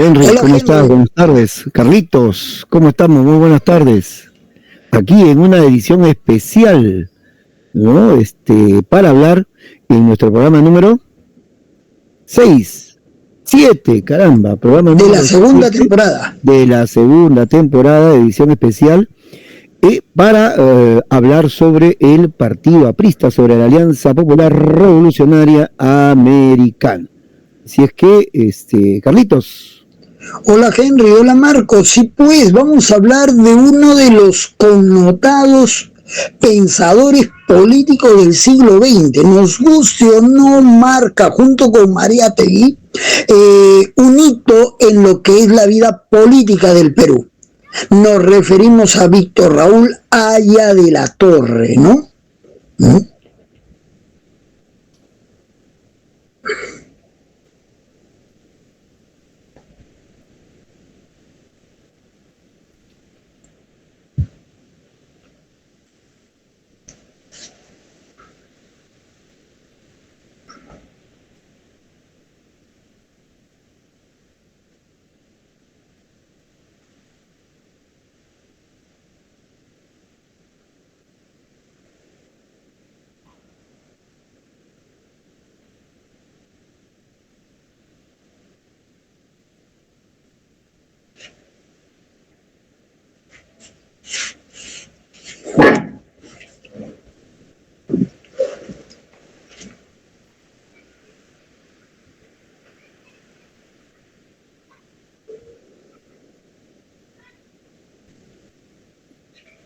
Henry, Hola, ¿cómo estás? Henry. Buenas tardes. Carlitos, ¿cómo estamos? Muy buenas tardes. Aquí en una edición especial, ¿no? Para hablar en nuestro programa número 6, 7, caramba, programa De la número segunda 7 temporada. de la segunda temporada, edición especial, para hablar sobre el Partido Aprista, sobre la Alianza Popular Revolucionaria Americana. Así es que, Carlitos. Hola Henry, hola Marcos. Sí, pues vamos a hablar de uno de los connotados pensadores políticos del siglo XX. Nos guste o no, marca junto con Mariátegui un hito en lo que es la vida política del Perú. Nos referimos a Víctor Raúl Haya de la Torre, ¿no? ¿Mm?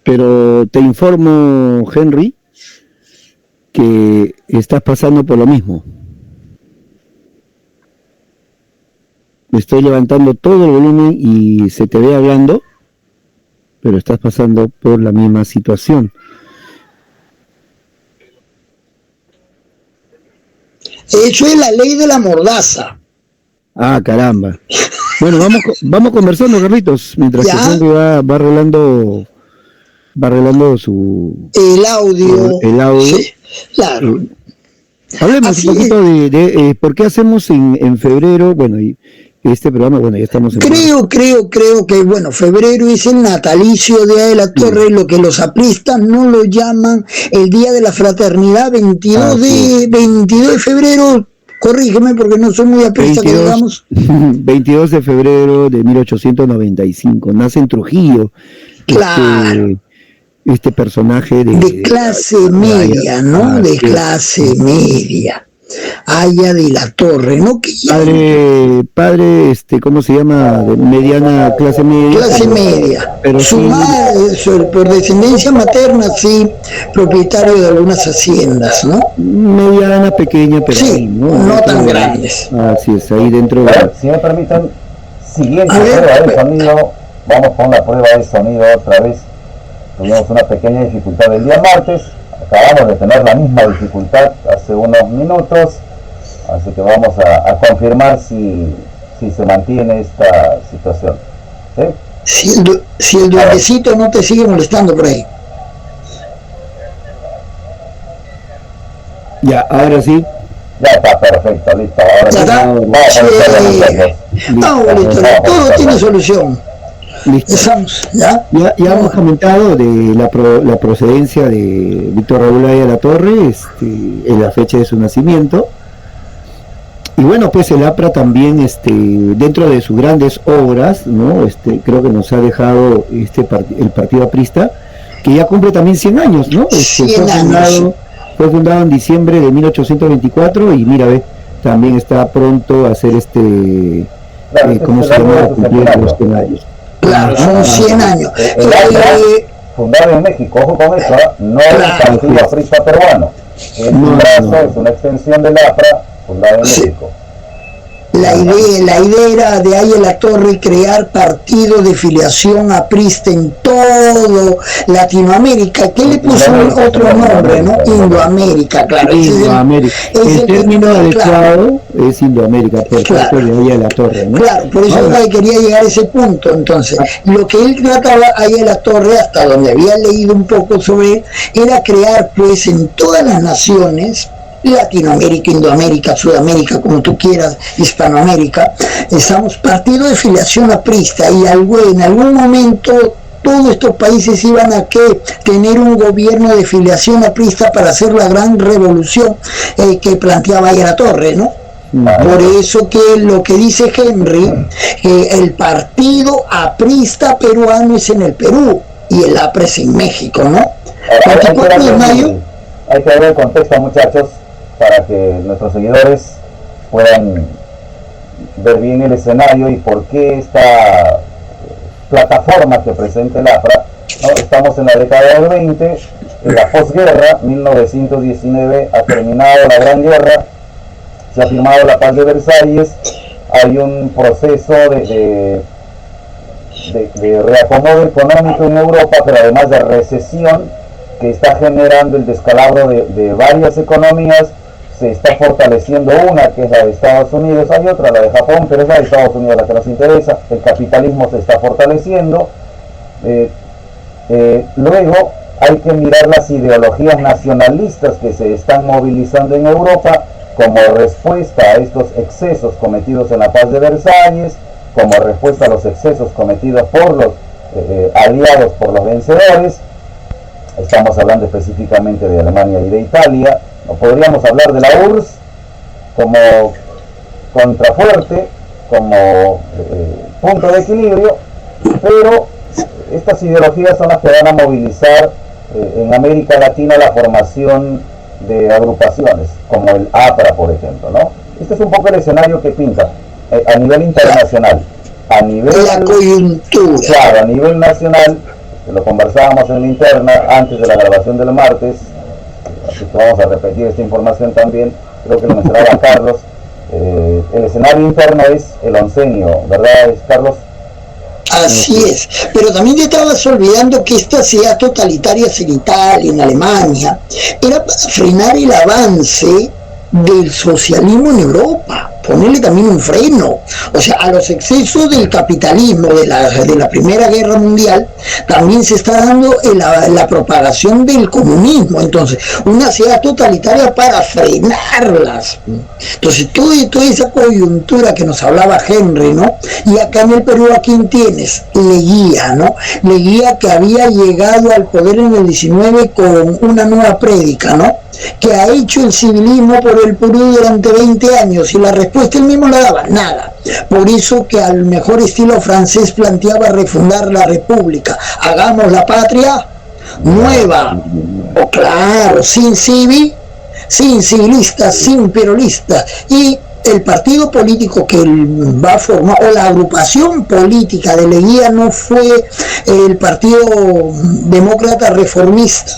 Pero te informo, Henry, que estás pasando por lo mismo. Estoy levantando todo el volumen y se te ve hablando, pero estás pasando por la misma situación. Eso es la ley de la mordaza. Ah, caramba. Bueno, vamos conversando, Carlitos, mientras que Henry va arreglando El audio. el audio. Sí, claro. Hablemos Así un poquito de por qué hacemos en febrero, bueno, y este programa, bueno, ya estamos en Creo que, bueno, febrero es el natalicio de Haya de la Torre, lo que los apristas no lo llaman el Día de la Fraternidad, 22 de febrero, corrígeme porque no soy muy aprista, que digamos. 22 de febrero de 1895, nace en Trujillo, Claro. este personaje de clase media, ¿no? De clase media. Haya de la Torre, ¿no? Que padre, ¿cómo se llama? De mediana clase media. Clase media. Pero su madre, por descendencia materna, sí, propietario de algunas haciendas, ¿no? Mediana, pequeña, pero sí, no tan grandes. Así es, ahí dentro. Si me permiten, siguiente prueba de sonido, vamos con la prueba de sonido otra vez. Tuvimos una pequeña dificultad el día martes. Acabamos de tener la misma dificultad hace unos minutos, así que vamos a confirmar si se mantiene esta situación. ¿Sí? Si el duendecito no te sigue molestando por ahí. Ya, ahora sí. Ya está, perfecto, listo. Ahora ya está. Listo. Todo tiene solución. Listo. Ya hemos comentado de la procedencia de Víctor Raúl Haya de la Torre, en la fecha de su nacimiento. Y bueno, pues el APRA también, dentro de sus grandes obras, ¿no? Creo que nos ha dejado el Partido Aprista, que ya cumple también 100 años, ¿no? 100 años. Fue fundado en diciembre de 1824 y mira, también está pronto a hacer ¿cómo se llama? Cumplir los 100 años. Claro, son 100 años. Fundado en México, ojo con eso, no es el Partido Aprista peruano. Es un brazo, es una extensión del APRA, fundado en México. La idea era de Haya de la Torre crear partidos de filiación aprista en todo Latinoamérica. ¿Qué le puso otro nombre, no? Indoamérica, claro. Indoamérica. El término adecuado es Indoamérica, por parte de Haya de la Torre, ¿no? Claro, por eso quería llegar a ese punto. Entonces, lo que él trataba Haya de la Torre, hasta donde había leído un poco sobre él, era crear, pues, en todas las naciones Latinoamérica, Indoamérica, Sudamérica, como tú quieras, Hispanoamérica, estamos partido de filiación aprista y en algún momento todos estos países iban a tener un gobierno de filiación aprista para hacer la gran revolución que planteaba ahí la Torre, ¿no? Por eso que lo que dice Henry, el partido aprista peruano es en el Perú y el APRA es en México, ¿no? 24 de mayo. Hay que ver el contexto, muchachos, para que nuestros seguidores puedan ver bien el escenario y por qué esta plataforma que presenta el APRA, ¿no? Estamos en la década del 20, en la posguerra, 1919, ha terminado la Gran Guerra, se ha firmado la Paz de Versalles, hay un proceso de reacomodo económico en Europa, pero además de recesión que está generando el descalabro de varias economías. Se está fortaleciendo una, que es la de Estados Unidos, hay otra, la de Japón, pero es la de Estados Unidos la que nos interesa. El capitalismo se está fortaleciendo. Luego hay que mirar las ideologías nacionalistas que se están movilizando en Europa como respuesta a estos excesos cometidos en la Paz de Versalles, como respuesta a los excesos cometidos por los aliados, por los vencedores. Estamos hablando específicamente de Alemania y de Italia. No podríamos hablar de la URSS como contrafuerte, como punto de equilibrio, pero estas ideologías son las que van a movilizar en América Latina la formación de agrupaciones, como el APRA, por ejemplo, ¿no? Este es un poco el escenario que pinta a nivel internacional. A nivel, la coyuntura. Claro, a nivel nacional, lo conversábamos en la interna antes de la grabación del martes, así que vamos a repetir esta información también, creo que lo mencionaba Carlos. El escenario interno es el oncenio, ¿verdad, Carlos? Así es, pero también te estabas olvidando que estas ideas totalitarias en Italia, en Alemania, era para frenar el avance del socialismo en Europa, ponerle también un freno, o sea, a los excesos del capitalismo de la Primera Guerra Mundial, también se está dando la propagación del comunismo. Entonces, una ciudad totalitaria para frenarlas. Entonces, toda esa coyuntura que nos hablaba Henry, ¿no? Y acá en el Perú, ¿a quién tienes? Leguía, ¿no? Leguía, que había llegado al poder en el 19 con una nueva prédica, ¿no? Que ha hecho el civilismo por el Perú durante 20 años y la respuesta él mismo la daba, nada. Por eso que al mejor estilo francés planteaba refundar la república, hagamos la patria nueva, o claro, sin civilistas, sin peronistas, y el partido político que va a formar, o la agrupación política de Leguía, no fue el Partido Demócrata Reformista,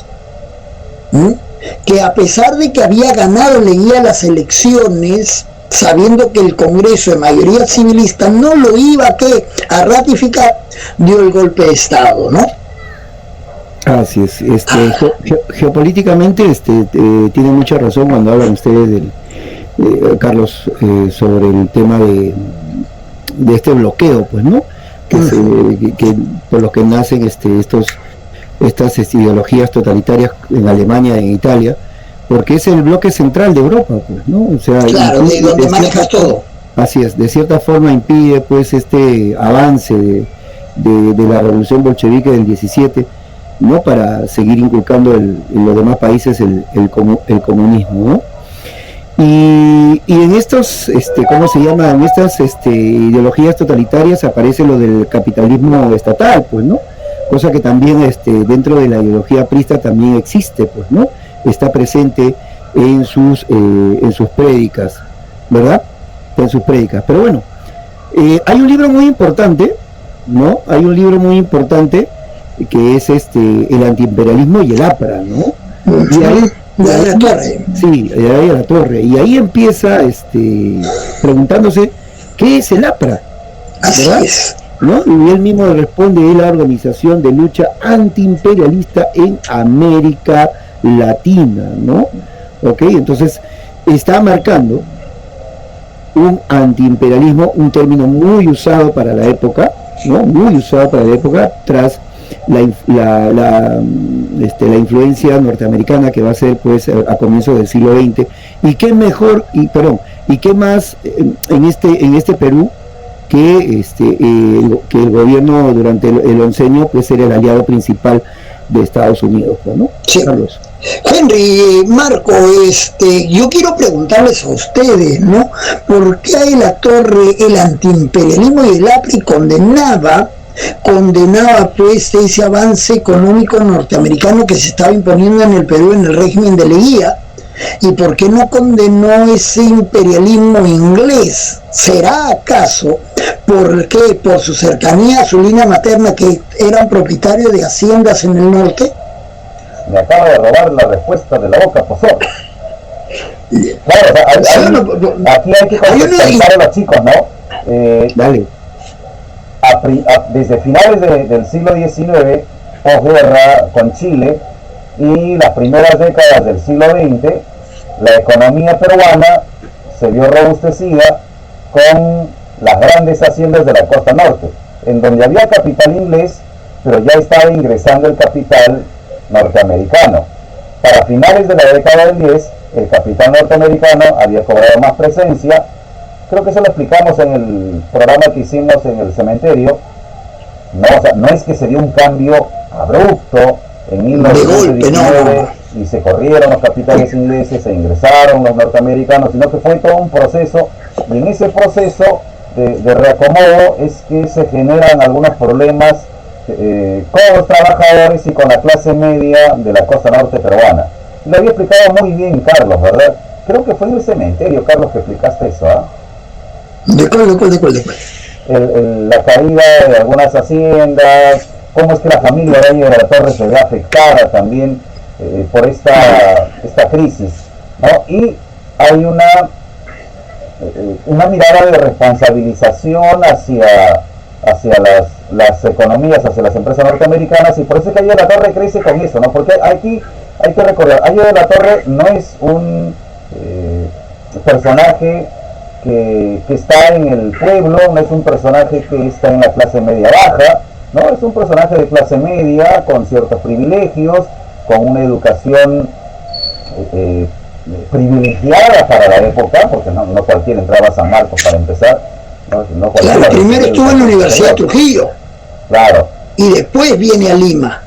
que a pesar de que había ganado Leguía las elecciones, sabiendo que el Congreso de mayoría civilista no lo iba a ratificar, dio el golpe de Estado, ¿no? Así es. Geopolíticamente tiene mucha razón cuando hablan ustedes Carlos, sobre el tema de este bloqueo, pues, ¿no? Que por lo que nacen estas ideologías totalitarias en Alemania y en Italia, porque es el bloque central de Europa, pues, ¿no? O sea, claro, de donde manejas todo. Así es, de cierta forma impide, pues, este avance de la revolución bolchevique del 17, ¿no? Para seguir inculcando en los demás países el comunismo, ¿no? Y en estos, ¿cómo se llama? En estas ideologías totalitarias aparece lo del capitalismo estatal, pues, ¿no? Cosa que también dentro de la ideología aprista también existe, pues, ¿no? Está presente en sus prédicas, ¿verdad? En sus prédicas. Pero bueno, hay un libro muy importante, ¿no? Hay un libro muy importante que es el antiimperialismo y el APRA, ¿no? Y ahí, de la Torre. Sí, de ahí a la Torre. Y ahí empieza preguntándose ¿qué es el APRA? Así ¿verdad? es. ¿No? Y él mismo responde, es la organización de lucha antiimperialista en América Latina, ¿no? Ok, entonces está marcando un antiimperialismo, un término muy usado para la época, ¿no? Muy usado para la época, tras la influencia norteamericana que va a ser pues a comienzos del siglo XX. Y qué mejor, y qué más en este Perú que el gobierno durante el oncenio pues era el aliado principal de Estados Unidos, ¿no? Sí. Carlos. Henry, Marco, yo quiero preguntarles a ustedes, ¿no? ¿Por qué a la Torre el antiimperialismo y el APRI condenaba pues ese avance económico norteamericano que se estaba imponiendo en el Perú en el régimen de Leguía? ¿Y por qué no condenó ese imperialismo inglés? ¿Será acaso porque por su cercanía a su línea materna, que eran propietarios de haciendas en el norte? Me acaba de robar la respuesta de la boca, Pozor. Claro, o sea, aquí hay que contextualizar a los chicos, ¿no? Dale. Desde finales del siglo XIX, posguerra con Chile, y las primeras décadas del siglo XX, la economía peruana se vio robustecida con las grandes haciendas de la costa norte, en donde había capital inglés, pero ya estaba ingresando el capital norteamericano. Para finales de la década del 10, el capital norteamericano había cobrado más presencia. Creo que eso lo explicamos en el programa que hicimos en el cementerio. No, o sea, no es que se dio un cambio abrupto en 1919 y se corrieron los capitales ingleses, se ingresaron los norteamericanos, sino que fue todo un proceso, y en ese proceso de reacomodo es que se generan algunos problemas con los trabajadores y con la clase media de la costa norte peruana. Lo había explicado muy bien Carlos, ¿verdad? Creo que fue en el cementerio, Carlos, que explicaste eso, ¿ah? ¿De cuál? La caída de algunas haciendas, cómo es que la familia de Valle de la Torre se ve afectada también por esta crisis, ¿no? Y hay una mirada de responsabilización hacia las economías, hacia las empresas norteamericanas, y por eso es que Valle de la Torre crece con eso, ¿no? Porque aquí hay que recordar, Valle de la Torre no es un personaje que está en el pueblo, no es un personaje que está en la clase media baja, ¿no? Es un personaje de clase media con ciertos privilegios, con una educación privilegiada para la época, porque no cualquiera entraba a San Marcos para empezar. No claro, primero estuvo en la Universidad de Trujillo. Claro. Y después viene a Lima.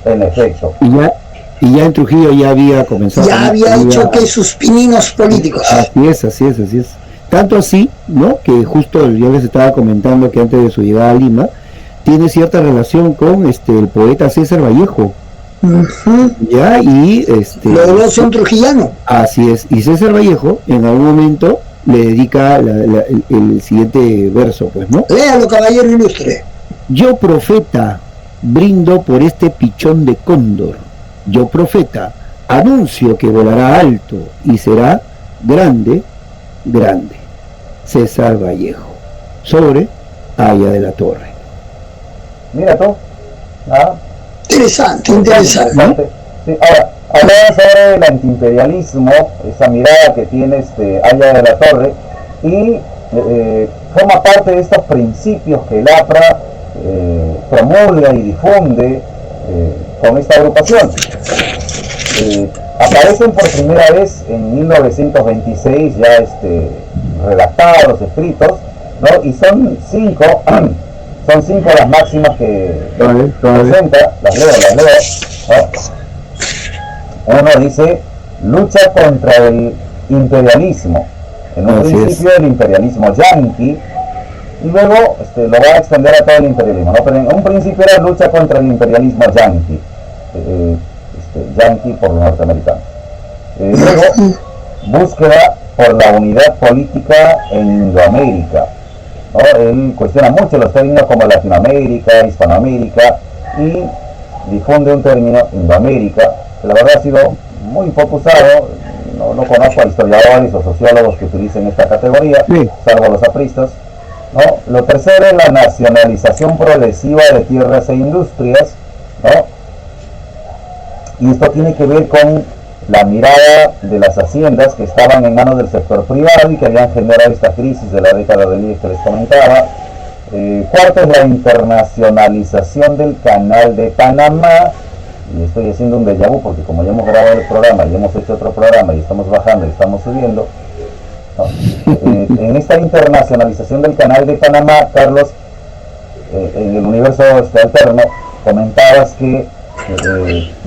En efecto. Y ya en Trujillo ya había comenzado. Ya había hecho que sus pininos políticos. Así es. Tanto así, ¿no? Que justo yo les estaba comentando que antes de su llegada a Lima, tiene cierta relación con el poeta César Vallejo. Uh-huh. Ya, y los dos son trujillanos. Así es, y César Vallejo en algún momento le dedica el siguiente verso, pues, ¿no? Léalo, caballero ilustre. Yo, profeta, brindo por este pichón de cóndor. Yo, profeta, anuncio que volará alto y será grande. César Vallejo, sobre Aya de la Torre. Mira tú. ¿Ah? Interesante. Sí, ahora, hablamos ahora del antiimperialismo, esa mirada que tiene Aya de la Torre, y forma parte de estos principios que el APRA promulga y difunde con esta agrupación. Aparecen por primera vez en 1926 ya redactados, escritos, ¿no? Y son cinco las máximas que presenta, las leo, ¿no? Uno dice: lucha contra el imperialismo, en un principio el imperialismo yanqui, y luego lo va a extender a todo el imperialismo, ¿no? Pero en un principio era lucha contra el imperialismo yanqui, yanqui por los norteamericanos. Luego, búsqueda por la unidad política en Indoamérica, ¿no? Él cuestiona mucho los términos como Latinoamérica, Hispanoamérica, y difunde un término, Indoamérica, que la verdad ha sido muy poco usado. No conozco a historiadores o sociólogos que utilicen esta categoría, salvo los apristas, ¿no? Lo tercero es la nacionalización progresiva de tierras e industrias, ¿no? Y esto tiene que ver con la mirada de las haciendas que estaban en manos del sector privado y que habían generado esta crisis de la década del 10 que les comentaba. Cuarto es la internacionalización del Canal de Panamá. Y estoy haciendo un déjà vu porque como ya hemos grabado el programa y hemos hecho otro programa y estamos bajando y estamos subiendo, ¿no? En esta internacionalización del Canal de Panamá, Carlos, en el universo alterno, comentabas que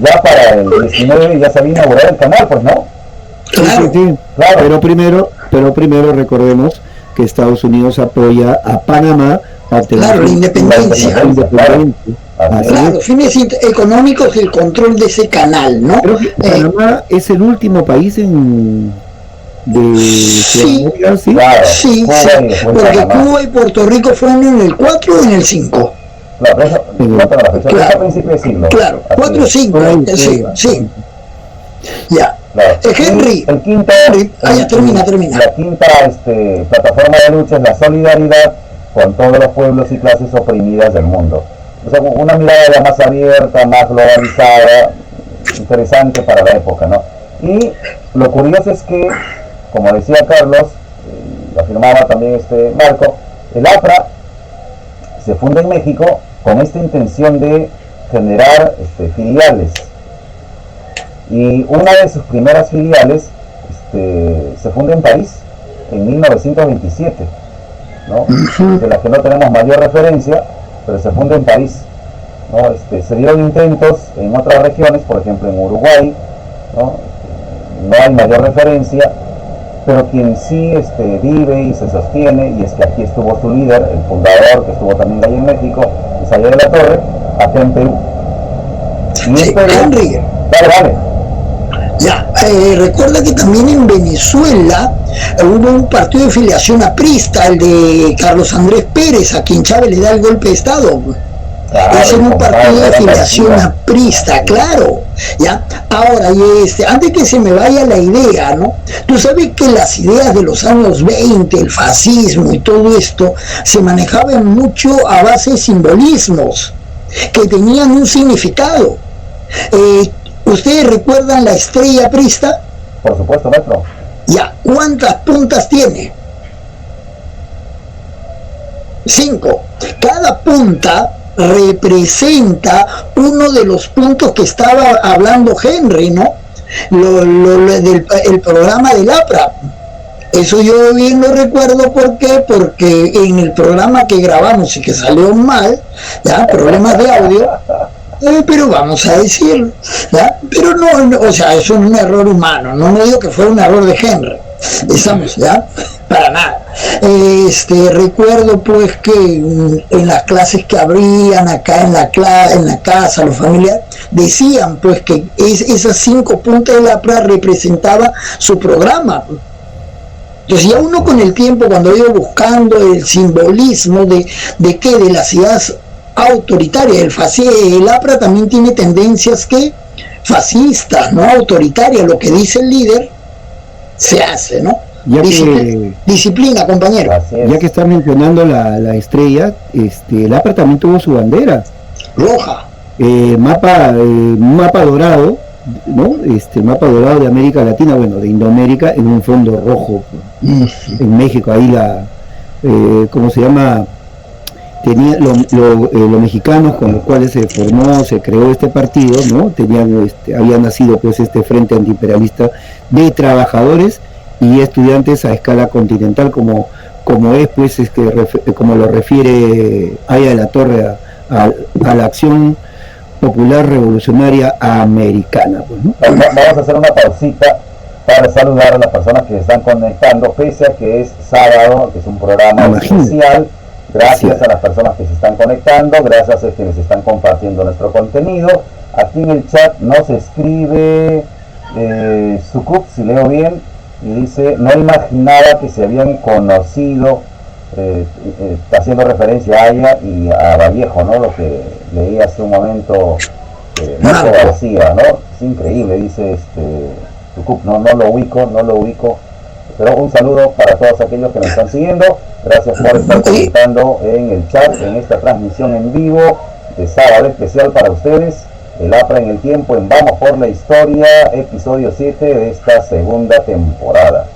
ya para el 19 ya se había inaugurado el canal, pues, ¿no? Claro, sí. Claro. Pero primero recordemos que Estados Unidos apoya a Panamá a tener la independencia. Claro, fines económicos y el control de ese canal, ¿no? Creo que Panamá es el último país de Sudamérica, ¿sí? Claro, sí, porque Cuba y Puerto Rico fueron en el 4 o en el 5. Claro, 4 o 5, sí. Ya. Claro. Henry, el quinto, termina. La quinta plataforma de lucha es la solidaridad con todos los pueblos y clases oprimidas del mundo. O sea, una mirada ya más abierta, más globalizada, interesante para la época, ¿no? Y lo curioso es que, como decía Carlos, lo afirmaba también Marco, el APRA se funda en México con esta intención de generar filiales. Y una de sus primeras filiales se funda en París en 1927, ¿no? De la que no tenemos mayor referencia, pero se funda en París, ¿no? Se dieron intentos en otras regiones, por ejemplo en Uruguay, ¿no? No hay mayor referencia, pero quien sí vive y se sostiene, y es que aquí estuvo su líder, el fundador, que estuvo también ahí en México, Isaías de la Torre, acá en Perú. Y Henry. Vale. Ya, recuerda que también en Venezuela hubo un partido de filiación aprista, el de Carlos Andrés Pérez, a quien Chávez le da el golpe de Estado. Ese era un partido de filiación aprista, claro. ¿Ya? Ahora, antes que se me vaya la idea, ¿no? Tú sabes que las ideas de los años 20, el fascismo y todo esto, se manejaban mucho a base de simbolismos que tenían un significado. ¿Ustedes recuerdan la estrella aprista? Por supuesto, maestro. Ya, ¿cuántas puntas tiene? 5. Cada punta representa uno de los puntos que estaba hablando Henry, ¿no? El programa del APRA. Eso yo bien lo recuerdo, ¿por qué? Porque en el programa que grabamos y que salió mal, ya, problemas de audio, pero vamos a decirlo, ¿ya? Pero no, o sea, eso es un error humano, no me digo que fue un error de Henry, estamos, ¿ya? Para nada. Recuerdo pues que en las clases que habrían acá en la casa, los familiares, decían pues que esas 5 puntas de la APRA representaba su programa. Entonces ya uno con el tiempo, cuando iba buscando el simbolismo de las ideas autoritarias, el APRA también tiene tendencias fascistas, ¿no? Autoritarias, lo que dice el líder se hace, ¿no? Disciplina, compañero. Ya que está mencionando la estrella, el APRA también tuvo su bandera roja, mapa dorado, ¿no? Mapa dorado de América Latina, bueno, de Indoamérica, en un fondo rojo. En México, ahí ¿cómo se llama? Tenía los mexicanos con los cuales se creó este partido, ¿no? Había nacido pues este Frente Antiimperialista de trabajadores y estudiantes a escala continental, como es pues como lo refiere Aya de la Torre a la acción popular revolucionaria americana, pues, ¿no? Vamos a hacer una pausita para saludar a las personas que se están conectando, pese a que es sábado, que es un programa especial. Gracias a las personas que se están conectando, gracias a quienes están compartiendo nuestro contenido. Aquí en el chat nos escribe Sukup, si leo bien, y dice: no imaginaba que se habían conocido, haciendo referencia a ella y a Vallejo, ¿no? Lo que leí hace un momento, Marco García, ¿no? Es increíble, dice Sukup, no lo ubico. Pero un saludo para todos aquellos que nos están siguiendo. Gracias por estar comentando en el chat, en esta transmisión en vivo de sábado especial para ustedes. El APRA en el tiempo en Vamos por la Historia, episodio 7 de esta segunda temporada.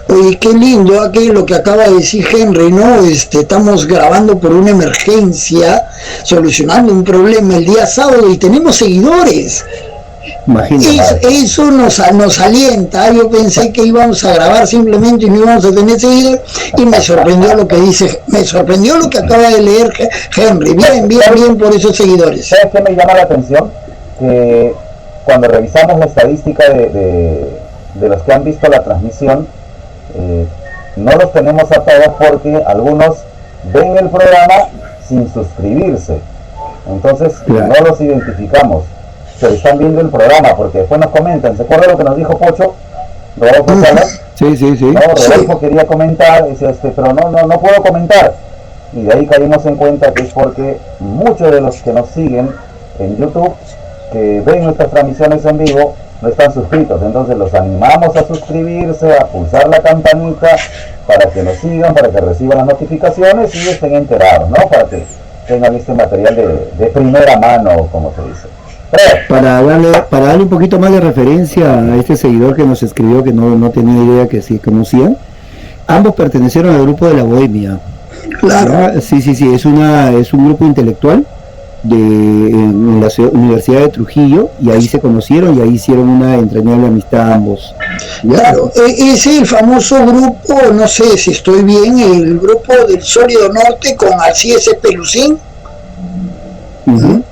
Oye, qué lindo aquí lo que acaba de decir Henry, ¿no? Estamos grabando por una emergencia, solucionando un problema el día sábado y tenemos seguidores. Eso nos alienta. Yo pensé que íbamos a grabar simplemente y no íbamos a tener seguidores, y me sorprendió lo que dice, me sorprendió lo que acaba de leer Henry. Bien por esos seguidores. ¿Sabes qué me llama la atención? Que cuando revisamos la estadística de los que han visto la transmisión, no los tenemos a todos porque algunos ven el programa sin suscribirse, entonces no los identificamos, pero están viendo el programa porque después nos comentan. ¿Se acuerda lo que nos dijo Pocho? Rodolfo Salas. Sí. No, Rodolfo quería comentar, dice, pero no puedo comentar, y de ahí caímos en cuenta que es porque muchos de los que nos siguen en YouTube, que ven nuestras transmisiones en vivo, no están suscritos. Entonces los animamos a suscribirse, a pulsar la campanita para que nos sigan, para que reciban las notificaciones y estén enterados, ¿no? Para que tengan este material de primera mano, como se dice. Para darle un poquito más de referencia a este seguidor que nos escribió, que no tenía idea que sí conocían, ambos pertenecieron al grupo de La Bohemia. Claro. Sí, es un grupo intelectual en la Universidad de Trujillo, y ahí se conocieron y ahí hicieron una entrañable amistad ambos. Claro, es el famoso grupo, no sé si estoy bien, el grupo del Sólido Norte con Alcides Pelucín.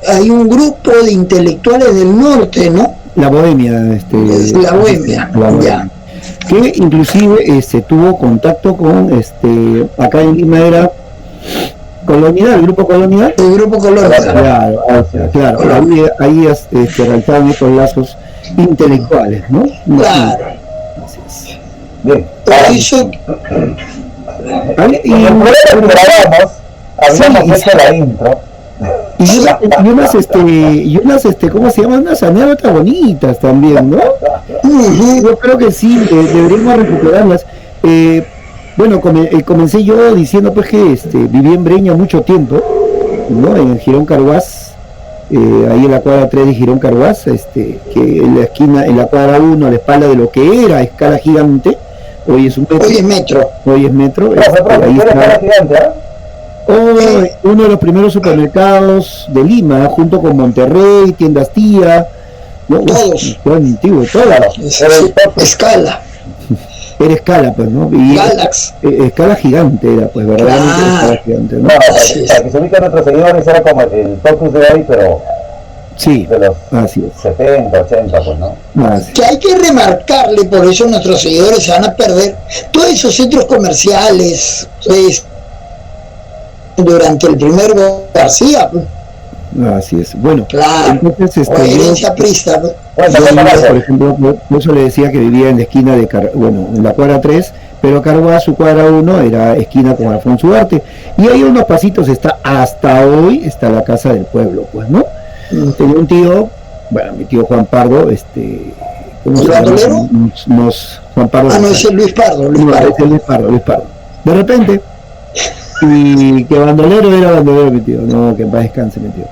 Hay un grupo de intelectuales del norte, ¿no? La Bohemia, La Bohemia, ya. Que inclusive tuvo contacto con acá en Lima era Colonial, el grupo Colonial. El grupo Colonial. Claro. Ahí realizaban estos lazos intelectuales, ¿no? Claro. Bien. Habíamos hecho la intro. Y unas ¿cómo se llaman? Unas anécdotas bonitas también, ¿no? Yo creo que sí, deberíamos recuperarlas. Bueno, comencé yo diciendo pues que viví en Breña mucho tiempo, ¿no? En Girón Carhuaz, ahí en la cuadra 3 de Girón Carhuaz, que en la esquina, en la cuadra 1, a la espalda de lo que era Escala Gigante, hoy es un metro. Hoy es metro. Ahí está. Uno de los primeros supermercados de Lima, junto con Monterrey, Tiendas Tía, ¿no? Todos. Antiguo, Escala. Era Escala, pues, ¿no? Y Galax. Escala Gigante era, pues, verdaderamente Escala Gigante, ¿no? Para que se ubiquen nuestros seguidores, era como el Focus de hoy, pero sí, de los así es. 70, 80, pues, ¿no? Que hay que remarcarle, por eso nuestros seguidores se van a perder todos esos centros comerciales, pues, durante el primer García. Así es. Bueno, claro. Entonces, herencia prista. Por ejemplo, yo le decía que vivía en la esquina de en la cuadra 3, pero Carhuaz, su cuadra 1, era esquina con Alfonso Ugarte, y ahí unos pasitos hasta hoy está la Casa del Pueblo, pues, ¿no? Tenía un tío, mi tío Juan Pardo, ¿cómo se llama? Juan Pardo. No, es el Luis Pardo. Es el Luis Pardo. De repente, y que bandolero era bandolero mi tío, no, que en paz descanse mi tío.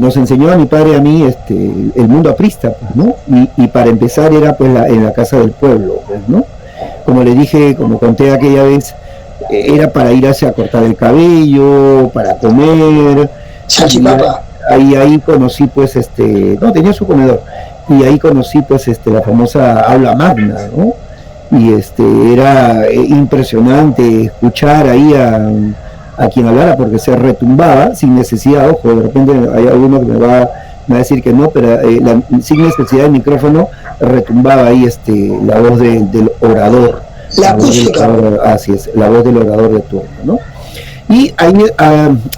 Nos enseñó a mi padre y a mí el mundo aprista, pues, ¿no? Y para empezar era pues en la Casa del Pueblo, pues, ¿no? Como le dije, como conté aquella vez, era para ir a cortar el cabello, para comer. Salchipapa. Ahí conocí pues no, tenía su comedor, y ahí conocí pues la famosa aula magna, ¿no? Y era impresionante escuchar ahí a quien hablara, porque se retumbaba sin necesidad, ojo, de repente hay alguno que me va a decir que no, pero sin necesidad de micrófono retumbaba ahí la voz del orador, la acústica, así es, la voz del orador de turno, ¿no? Y ahí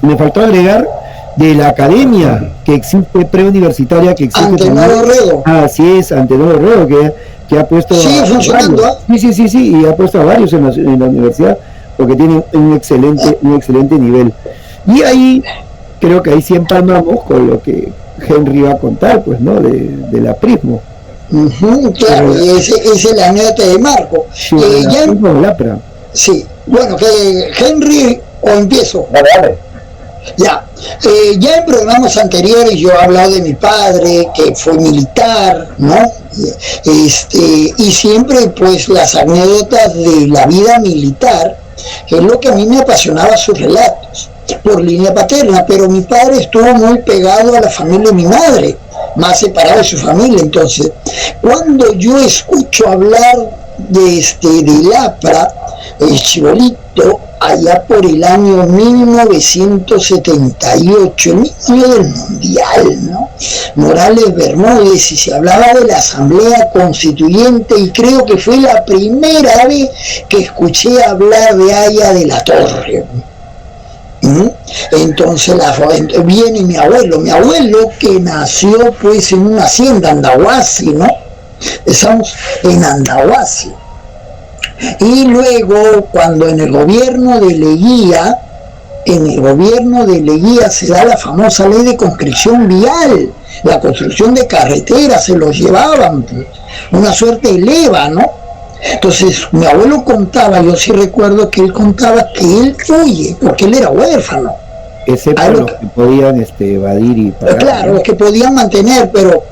me faltó agregar de la academia que existe, preuniversitaria, que existe Antenor Orrego. Así es, Antenor Orrego, que ha puesto funcionando, sí, y ha puesto a varios en la universidad, porque tienen un excelente nivel. Y ahí creo que ahí sí empalmamos con lo que Henry va a contar, pues, ¿no? De la Prismo. Claro, y ese es la anécdota de Marco. Lapra. Sí, bueno, que Henry, o empiezo. Dale. Ya, ya en programas anteriores yo he hablado de mi padre, que fue militar, ¿no? Y siempre pues las anécdotas de la vida militar es lo que a mí me apasionaba sus relatos por línea paterna, pero mi padre estuvo muy pegado a la familia de mi madre, más separado de su familia. Entonces cuando yo escucho hablar de Lapra, el chibolito, allá por el año 1978, el mismo año del Mundial, ¿no? Morales Bermúdez, y se hablaba de la Asamblea Constituyente, y creo que fue la primera vez que escuché hablar de Aya de la Torre. Entonces viene mi abuelo que nació pues en una hacienda, Andahuasi, ¿no? Estamos en Andahuasi. Y luego cuando en el gobierno de Leguía se da la famosa ley de conscripción vial, la construcción de carreteras, se los llevaban, pues, una suerte de leva, ¿no? Entonces mi abuelo contaba, yo sí recuerdo que él contaba que él huye porque él era huérfano. Excepto los que podían evadir y pagar. Claro, los que podían mantener, pero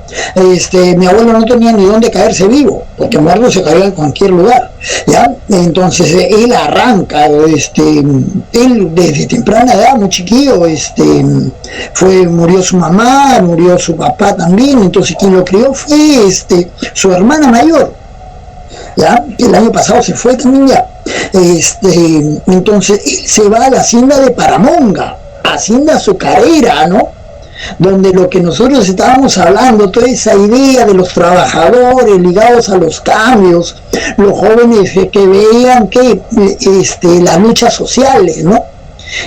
mi abuelo no tenía ni dónde caerse vivo, porque muerto se caía en cualquier lugar, ¿ya? Entonces él arranca, él desde temprana edad, muy chiquillo, murió su mamá, murió su papá también, entonces quien lo crió fue su hermana mayor, ¿ya? Que el año pasado se fue también ya. Entonces él se va a la hacienda de Paramonga, hacienda azucarera, ¿no? Donde lo que nosotros estábamos hablando, toda esa idea de los trabajadores ligados a los cambios, los jóvenes que veían que las luchas sociales, ¿no?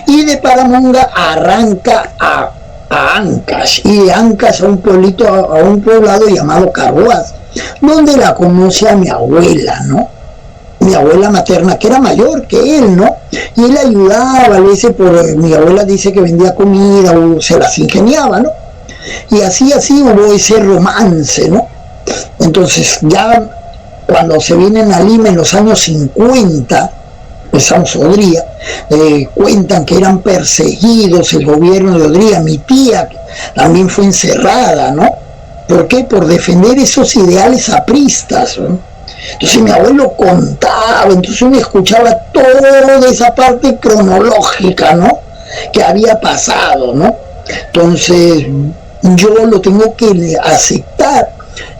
Y de Paramonga arranca a Ancash, y de Ancash a un poblado llamado Carhuaz, donde la conoce a mi abuela, ¿no? Mi abuela materna, que era mayor que él, ¿no? Y él ayudaba, a veces mi abuela dice que vendía comida o se las ingeniaba, ¿no? Y así hubo ese romance, ¿no? Entonces ya cuando se vienen a Lima en los años 50, empezamos Odría, cuentan que eran perseguidos el gobierno de Odría. Mi tía también fue encerrada, ¿no? ¿Por qué? Por defender esos ideales apristas, ¿no? Entonces mi abuelo contaba, entonces uno escuchaba toda esa parte cronológica, ¿no? Que había pasado, ¿no? Entonces yo lo tengo que aceptar,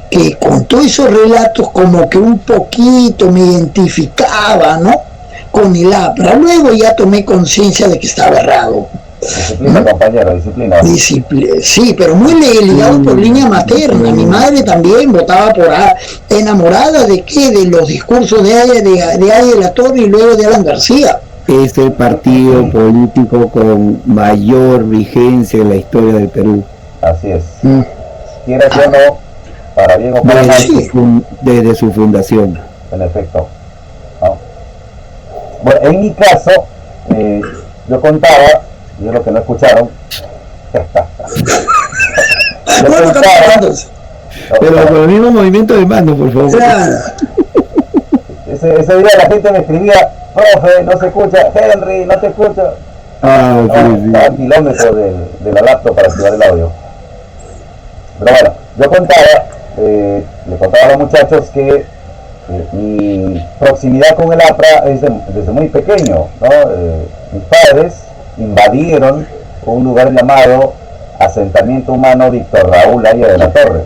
que con todos esos relatos como que un poquito me identificaba, ¿no? Con el Lapra. Luego ya tomé conciencia de que estaba errado. Disciplina, compañero, disciplina. Sí, pero muy ligado por línea materna. Mi madre también votaba enamorada de qué, de los discursos de Aya de la Torre y luego de Alan García. Es el partido político con mayor vigencia en la historia del Perú. Así es. Quiera que no, para bien o para mal. Desde su fundación. En efecto. ¿No? Bueno, en mi caso, yo contaba, y es lo que no escucharon. Pero con el mismo movimiento de mano, por favor. Ese día la gente me escribía, profe, no se escucha, Henry, no te escucha. Estaba a kilómetros de la laptop para activar el audio. Pero bueno, yo contaba, le contaba a los muchachos que mi proximidad con el APRA es desde muy pequeño, ¿no? Mis padres invadieron un lugar llamado Asentamiento Humano Víctor Raúl Aya de la Torre.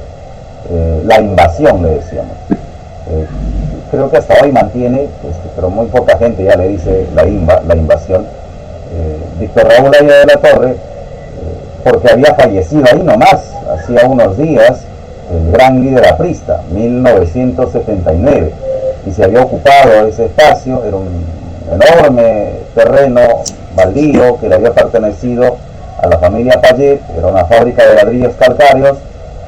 La invasión, le decíamos. Creo que hasta hoy mantiene, pero muy poca gente ya le dice la invasión. Víctor Raúl Aya de la Torre, porque había fallecido ahí nomás, hacía unos días, el gran líder aprista, 1979, y se había ocupado ese espacio. Era un enorme terreno baldío que le había pertenecido a la familia Payet, era una fábrica de ladrillos calcáreos,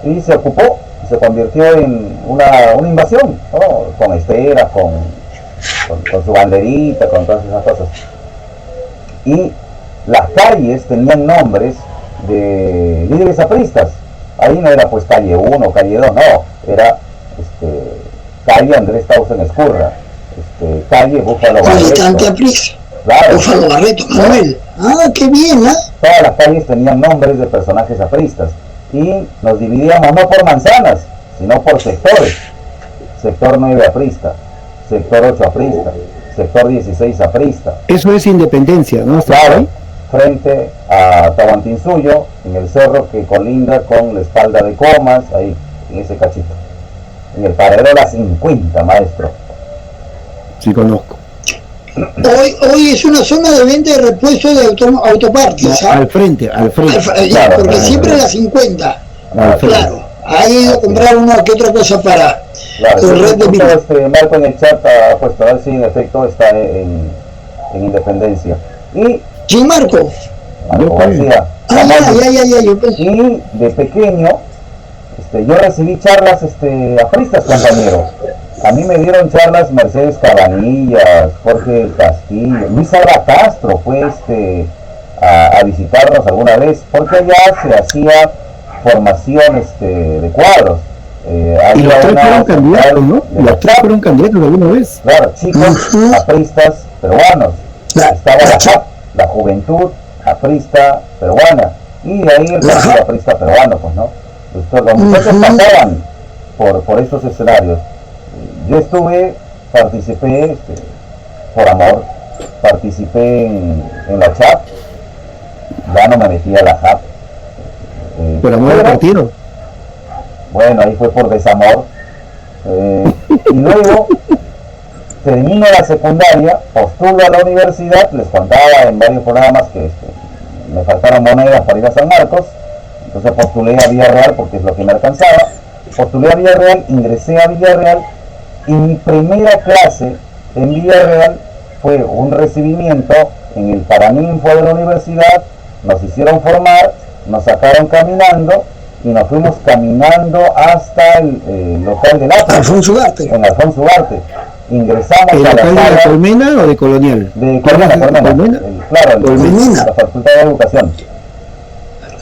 y se ocupó, se convirtió en una invasión, ¿no? Con esteras, con su banderita, con todas esas cosas. Y las calles tenían nombres de líderes apristas. Ahí no era pues calle 1, calle 2, no, era calle Andrés Tausen Escurra, calle Búfalo Barreto. Claro. Búfalo Barreto, Manuel. Qué bien, ¿eh? Todas las calles tenían nombres de personajes apristas y nos dividíamos no por manzanas, sino por sectores. Sector 9 aprista, sector 8 aprista, sector 16 aprista. Eso es independencia, ¿no? Claro, frente a Tahuantinsuyo, en el cerro que colinda con la espalda de Comas, ahí, en ese cachito. En el paradero La 50, maestro. Sí, conozco. Hoy es una zona de venta de repuesto de autopartes. Al frente. Claro, porque siempre La 50. Claro, ahí he ido a comprar una que otra cosa para el red de vida. Marco en el chat ha puesto a ver si en efecto está en Independencia. Y ¿quién, Marco? Marco García. Yo pensé. Y de pequeño yo recibí charlas apristas, compañeros. A mí me dieron charlas Mercedes Cabanillas, Jorge Castillo, Luis Alba Castro fue a visitarnos alguna vez, porque allá se hacía formación de cuadros. Y los tres fueron candidatos, ¿no? Los tres fueron candidatos alguna vez. Claro, chicos apristas peruanos. Estaba la juventud aprista peruana, y de ahí el partido aprista peruano, pues, ¿no? Los muchachos pasaban por esos escenarios. Yo participé por amor, participé en la CHAP, ya no me metí a la JAP. ¿Por amor al partido? Bueno, ahí fue por desamor. Y luego termino la secundaria, postulo a la universidad, les contaba en varios programas que me faltaron monedas para ir a San Marcos, entonces postulé a Villarreal porque es lo que me alcanzaba. Postulé a Villarreal, ingresé a Villarreal, y mi primera clase en Villarreal fue un recibimiento en el Paraninfo de la universidad. Nos hicieron formar, nos sacaron caminando y nos fuimos caminando hasta el local del APRA, Alfonso Ugarte. En Alfonso Ugarte. Ingresamos ¿El a la local sala de la Colmena o de Colonial? De Colmena. Claro, la Facultad de Educación.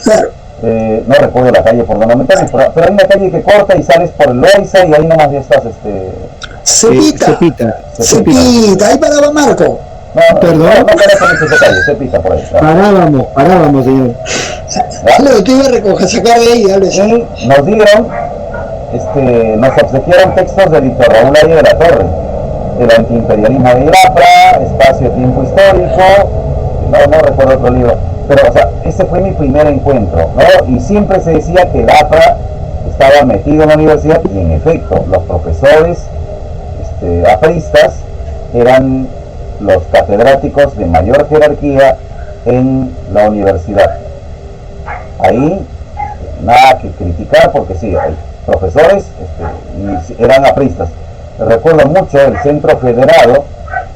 Claro. No recuerdo la calle por donde me meterme, pero hay una calle que corta y sales por Loaiza y ahí nomás ya estás Cepita, ahí paraba Marco. Perdón. No, Cepita por ahí. Parábamos, señor. Claro, te iba a recoger, sacar de ahí, y nos dieron, nos obsequiaron textos de Víctor Raúl Aya de la Torre, el antiimperialismo de Irapra, espacio-tiempo histórico, no recuerdo otro libro. Pero, o sea, ese fue mi primer encuentro, ¿no? Y siempre se decía que el APRA estaba metido en la universidad, y en efecto, los profesores apristas eran los catedráticos de mayor jerarquía en la universidad. Ahí, nada que criticar, porque sí, hay profesores eran apristas. Recuerdo mucho el Centro Federado,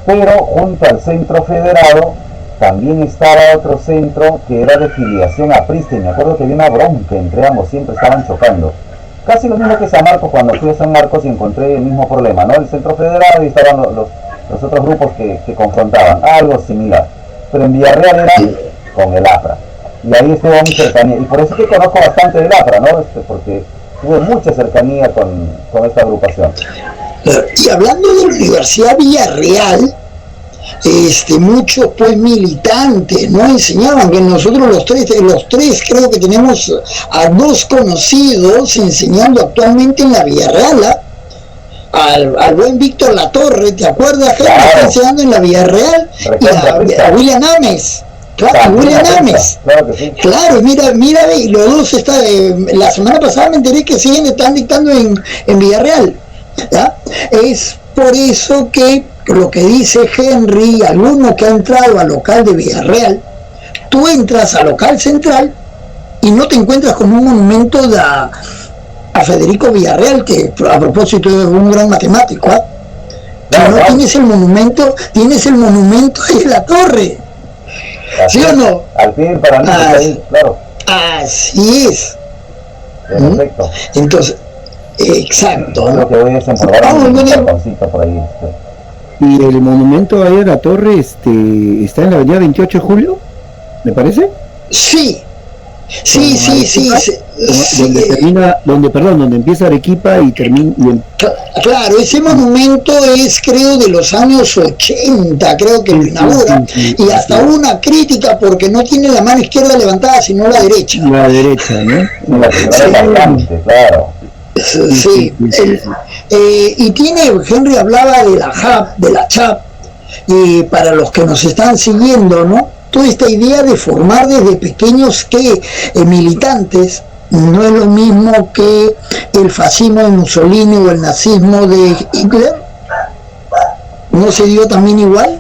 pero junto al Centro Federado también estaba otro centro que era de filiación aprista, y me acuerdo que había una bronca entre ambos, siempre estaban chocando. Casi lo mismo que San Marcos, cuando fui a San Marcos y encontré el mismo problema, ¿no? El Centro Federado, y estaban los otros grupos que confrontaban, algo similar. Pero en Villarreal era con el APRA, y ahí estuvo mi cercanía, y por eso que conozco bastante del APRA, ¿no? Porque tuve mucha cercanía con esta agrupación. Y hablando de la Universidad Villarreal, muchos pues militantes no enseñaban, que nosotros los tres creo que tenemos a dos conocidos enseñando actualmente en la Villarreal, al buen Víctor Latorre, ¿te acuerdas? Claro. Que está enseñando en la Villarreal, y a William Ames. Claro, William Ames. Claro que sí. Claro, mira, y los dos la semana pasada me enteré que están dictando en Villarreal, ¿ya? Es por eso que lo que dice Henry, alguno que ha entrado al local de Villarreal, tú entras al local central y no te encuentras con un monumento a Federico Villarreal, que a propósito es un gran matemático, no tienes el monumento ahí en la torre. Así ¿Sí o no? Al pie del Paraninfo, ahí, claro. Así es. Perfecto. Entonces, exacto. Es lo que voy a desempolvar un cartoncito por ahí. Y el monumento ahí a la torre está en la avenida 28 de julio, ¿me parece? Sí. Donde empieza Arequipa y termina. Claro, ese monumento es, creo, de los años 80, creo que lo inaugura, y hasta una crítica porque no tiene la mano izquierda levantada, sino la derecha. La derecha, ¿no? Bastante, claro. Sí, y tiene, Henry hablaba de la JAP, de la CHAP, y para los que nos están siguiendo, ¿no? Toda esta idea de formar desde pequeños que militantes no es lo mismo que el fascismo de Mussolini o el nazismo de Hitler. ¿No se dio también igual?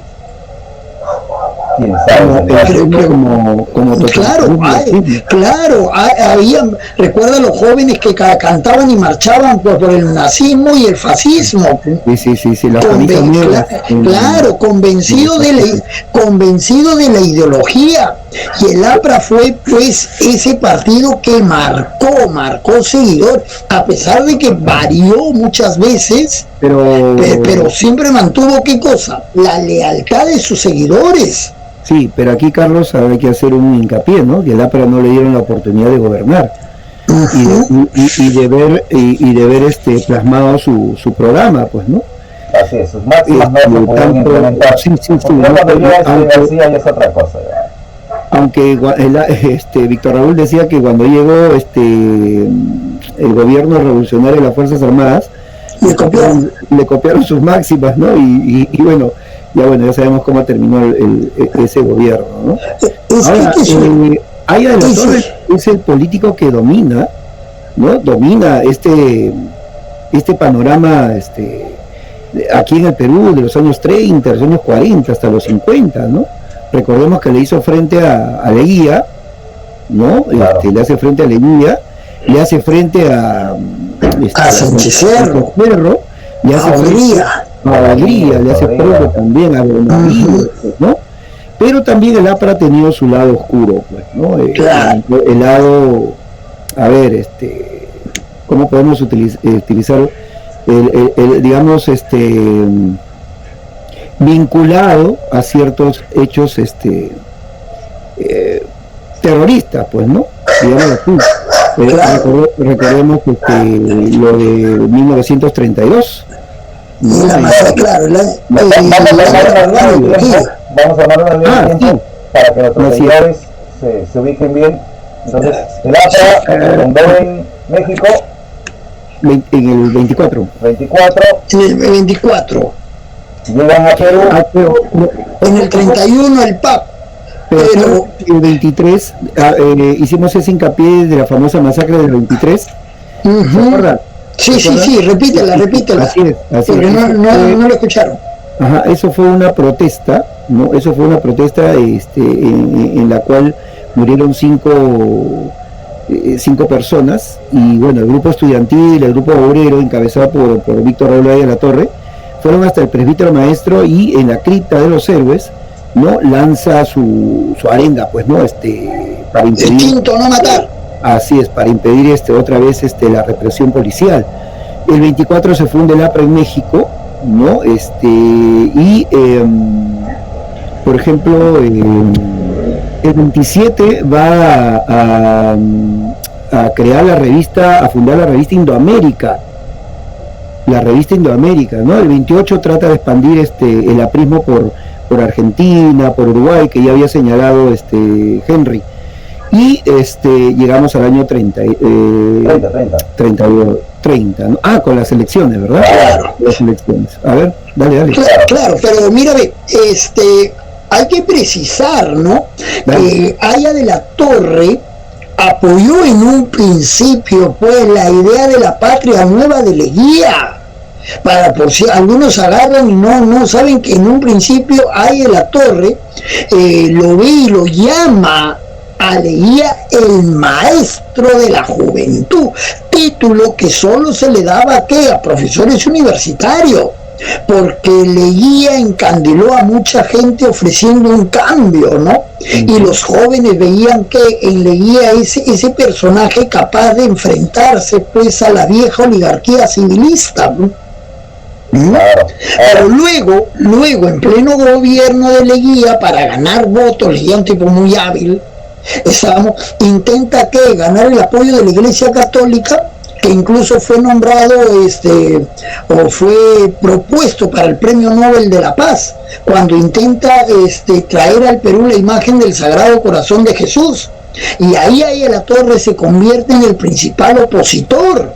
Claro, había, recuerda los jóvenes que cantaban y marchaban por el nazismo y el fascismo. Sí, claro, convencido de la ideología. Y el APRA fue pues ese partido que marcó seguidor, a pesar de que varió muchas veces, pero siempre mantuvo ¿qué cosa? La lealtad de sus seguidores. Sí, pero aquí, Carlos, hay que hacer un hincapié, ¿no? Que el APRA no le dieron la oportunidad de gobernar y de ver plasmado su programa, pues, ¿no? Así es, sus máximas no se pueden implementar. Sí, es otra cosa. Aunque Víctor Raúl decía que cuando llegó el gobierno revolucionario de las Fuerzas Armadas, le copiaron sus máximas, ¿no? Y bueno, ya sabemos cómo terminó ese gobierno, ¿no? Ahora, Haya de la Torre es el político que domina, ¿no? Domina este panorama aquí en el Perú de los años 30, de los años 40 hasta los 50, ¿no? Recordemos que le hizo frente a Leguía, ¿no? Claro. Le hace frente a Leguía, le hace frente a Sánchez Cerro, le hace Alegría, le hace frente también a Bonavide, ¿no? Pero también el APRA ha tenido su lado oscuro, pues, ¿no? El lado, a ver, ¿cómo podemos utilizar digamos, vinculado a ciertos hechos terroristas, pues, ¿no? Digamos así. Recordemos lo de 1932. Vamos a hablar de tiempo para que nuestros seguidores se ubiquen bien. Entonces, el APRA fundó en México en el 24. En el 24. Llegan a Perú. En el 31 el PAP. Pero el 23 hicimos ese hincapié de la famosa masacre del 23. ¿Se acuerdan? Sí, repítela. Así es. Porque no lo escucharon. Ajá, eso fue una protesta, ¿no? Eso fue una protesta en la cual murieron cinco personas, y bueno, el grupo estudiantil, el grupo obrero, encabezado por Víctor Raúl de la Torre, fueron hasta el presbítero maestro, y en la cripta de los héroes, ¿no? Lanza su arenga, pues, ¿no? Para impedir, el quinto no matar. Así es, para impedir otra vez la represión policial. El 24 se funda el APRA en México, ¿no? Por ejemplo, el 27 va a crear a fundar la revista Indoamérica. La revista Indoamérica, ¿no? El 28 trata de expandir el aprismo por Argentina, por Uruguay, que ya había señalado Henry. Y llegamos al año 30, ¿no? Con las elecciones, ¿verdad? Claro. Las elecciones. A ver, dale. Claro, pero mírame, hay que precisar, ¿no? Que Haya de la Torre apoyó en un principio, pues, la idea de la patria nueva de Leguía. Por si algunos agarran y no saben que en un principio Haya de la Torre lo ve y lo llama a Leguía el maestro de la juventud, título que solo se le daba a profesores universitarios, porque Leguía encandiló a mucha gente ofreciendo un cambio, ¿no? Y los jóvenes veían que en Leguía ese personaje capaz de enfrentarse pues a la vieja oligarquía civilista, ¿no? Pero luego en pleno gobierno de Leguía, para ganar votos, Leguía un tipo muy hábil, intenta ganar el apoyo de la Iglesia Católica, que incluso fue nombrado o fue propuesto para el Premio Nobel de la Paz, cuando intenta traer al Perú la imagen del Sagrado Corazón de Jesús, y ahí la Torre se convierte en el principal opositor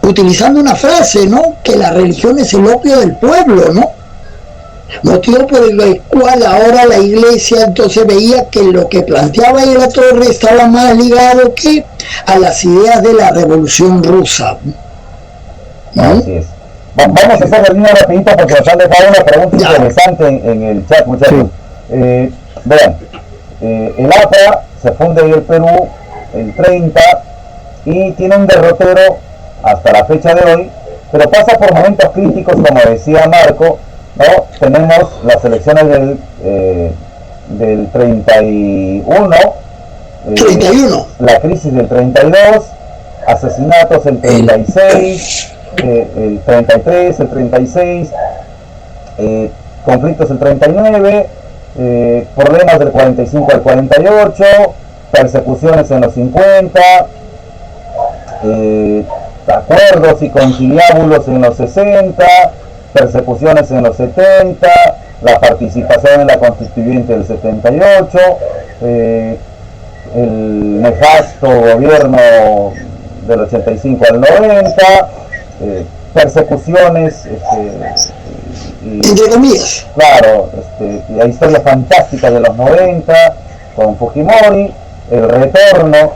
utilizando una frase, ¿no? Que la religión es el opio del pueblo, ¿no? Motivo por el cual ahora la iglesia entonces veía que lo que planteaba ahí la Torre estaba más ligado que a las ideas de la Revolución Rusa. Así es. Vamos a hacer la línea rapidita porque nos han dejado una pregunta interesante en el chat, muchachos. Sí. Vean, el APRA se funda en el Perú el 30 y tiene un derrotero hasta la fecha de hoy, pero pasa por momentos críticos, como decía Marco, ¿no? Tenemos las elecciones del 31, 31, la crisis del 32, asesinatos el 36, el 33, el 36, conflictos el 39, problemas del 45 al 48, persecuciones en los 50, acuerdos y conciliábulos en los 60, persecuciones en los 70, la participación en la constituyente del 78, el nefasto gobierno del 85 al 90, persecuciones entre comillas. Claro, la historia fantástica de los 90 con Fujimori, el retorno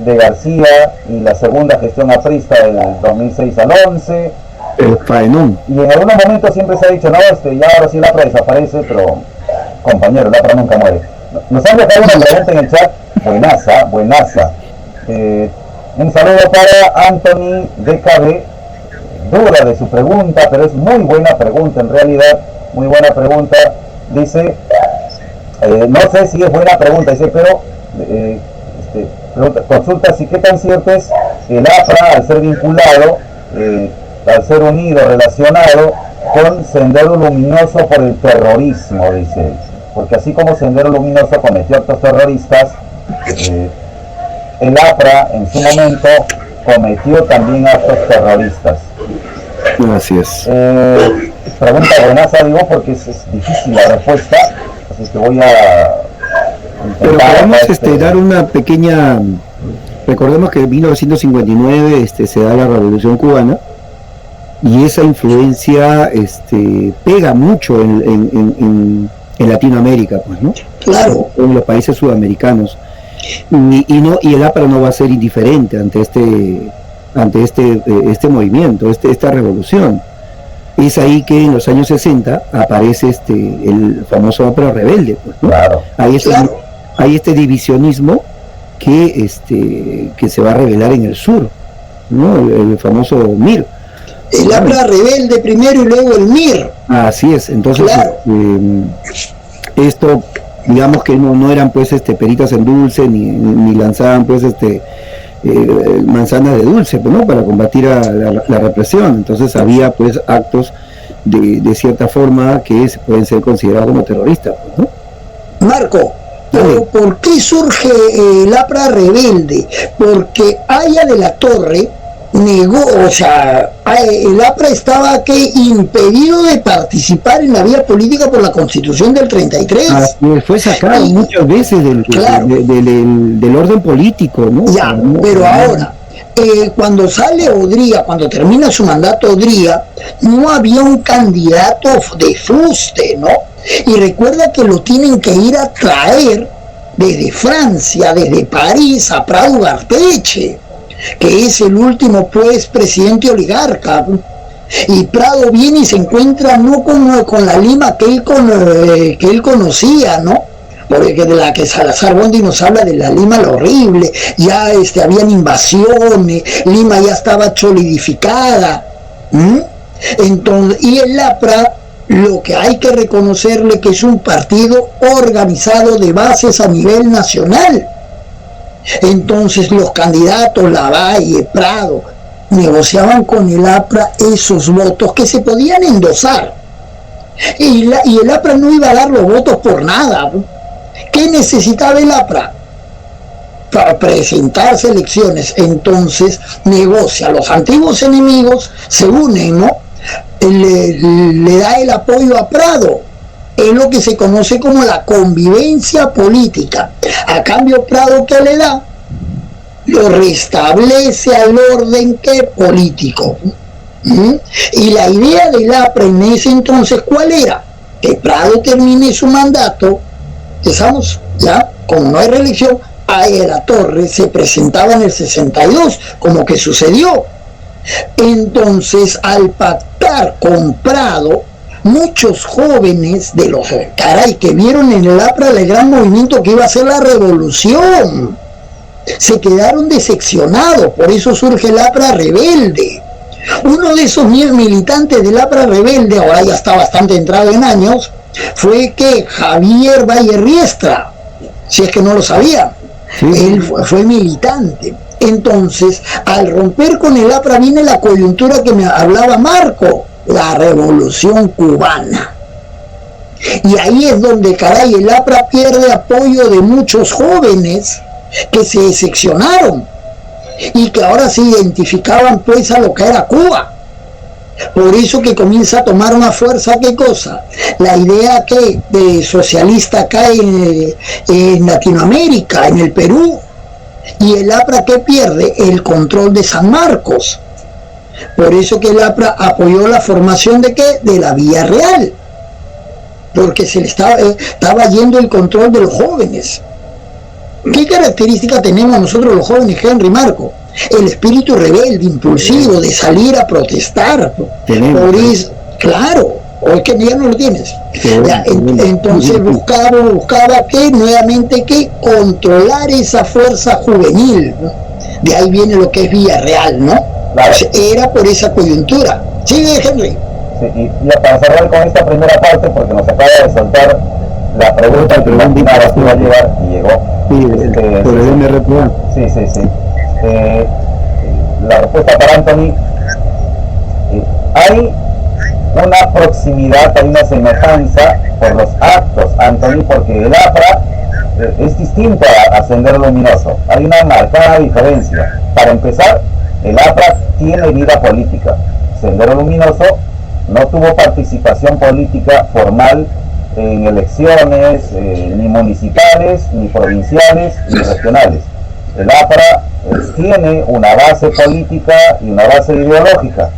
de García y la segunda gestión aprista del 2006 al 11. El faenón. Y en algunos momentos siempre se ha dicho, no, ya ahora sí el APRA desaparece, pero compañero, el APRA nunca muere. Nos han dejado una pregunta en el chat, buenaza. Un saludo para Anthony DKB, dura de su pregunta, pero es muy buena pregunta en realidad, muy buena pregunta. Dice, no sé si es buena pregunta, dice, pero consulta si qué tan cierto es el APRA al ser vinculado, al ser unido, relacionado con Sendero Luminoso por el terrorismo, dice él. Porque así como Sendero Luminoso cometió actos terroristas, el APRA en su momento cometió también actos terroristas. Así es. Pregunta buenaza, digo, porque es difícil la respuesta, así que voy a... Pero podemos dar una pequeña... Recordemos que en 1959 se da la Revolución Cubana, y esa influencia pega mucho en Latinoamérica, pues, ¿no? Claro. En los países sudamericanos. Y el APRA no va a ser indiferente ante este movimiento, esta revolución. Es ahí que en los años 60 aparece el famoso APRA rebelde, pues, ¿no? Claro. Hay este divisionismo que se va a revelar en el sur, ¿no? El famoso MIR. El APRA rebelde primero y luego el MIR. Así es. Entonces, claro. Esto, digamos que no eran pues peritas en dulce, ni lanzaban pues manzanas de dulce, pues, ¿no? Para combatir a la represión. Entonces había pues actos de cierta forma que pueden ser considerados como terroristas, pues, ¿no? Marco, pero ¿por qué surge el APRA rebelde? Porque Aya de la Torre negó, o sea, el APRA estaba impedido de participar en la vida política por la Constitución del 33. Fue sacado muchas veces del orden político, ¿no? Ya, pero ahora, cuando sale Odría, cuando termina su mandato Odría, no había un candidato de fuste, ¿no? Y recuerda que lo tienen que ir a traer desde Francia, desde París, a Prado Ugarteche, que es el último pues presidente oligarca, y Prado viene y se encuentra no con la Lima que él conocía, ¿no? Porque de la que Salazar Bondi nos habla de la Lima la horrible, ya habían invasiones, Lima ya estaba solidificada. Entonces, y el APRA, lo que hay que reconocerle que es un partido organizado de bases a nivel nacional. Entonces los candidatos Lavalle, Prado, negociaban con el APRA esos votos que se podían endosar. Y el APRA no iba a dar los votos por nada. ¿Qué necesitaba el APRA? Para presentarse elecciones. Entonces negocia, los antiguos enemigos se unen, ¿no? Le da el apoyo a Prado. Es lo que se conoce como la convivencia política. A cambio, Prado, ¿qué le da? lo restablece al orden que político. Y la idea del APRA en ese entonces, ¿cuál era? Que Prado termine su mandato, estamos ya, como no hay reelección, a la Torre se presentaba en el 62, como que sucedió. Entonces, al pactar con Prado, muchos jóvenes de los que vieron en el APRA el gran movimiento que iba a ser la revolución, se quedaron decepcionados, por eso surge el APRA rebelde. Uno de esos militantes del APRA rebelde, ahora ya está bastante entrado en años, fue que Javier Valle Riestra, si es que no lo sabía, él fue militante. Entonces, al romper con el APRA viene la coyuntura que me hablaba Marco, la revolución cubana. Y ahí es donde, caray, el APRA pierde apoyo de muchos jóvenes que se decepcionaron y que ahora se identificaban pues a lo que era Cuba. Por eso que comienza a tomar una fuerza, ¿qué cosa? La idea que de socialista acá en Latinoamérica, en el Perú, y el APRA que pierde el control de San Marcos. Por eso que el APRA apoyó la formación de ¿qué? De la Vía Real, porque se le estaba yendo el control de los jóvenes. ¿Qué característica tenemos nosotros los jóvenes, Henry, Marco? El espíritu rebelde, impulsivo, de salir a protestar. Por eso, claro, o es que ya no lo tienes. Ya, entonces buscaba que nuevamente que controlar esa fuerza juvenil, ¿no? De ahí viene lo que es Villarreal, ¿no? Claro. Era por esa coyuntura. Sigue, Henry. Sí, y para cerrar con esta primera parte, porque nos acaba de soltar la pregunta que iba a llegar y llegó. Por el MRPA. Sí. La respuesta para Anthony, hay una proximidad, hay una semejanza por los actos, Anthony, porque el APRA es distinto a Sendero Luminoso. Hay una marcada diferencia. Para empezar, el APRA tiene vida política. Sendero Luminoso no tuvo participación política formal en elecciones, ni municipales, ni provinciales, ni regionales. El APRA tiene una base política y una base ideológica.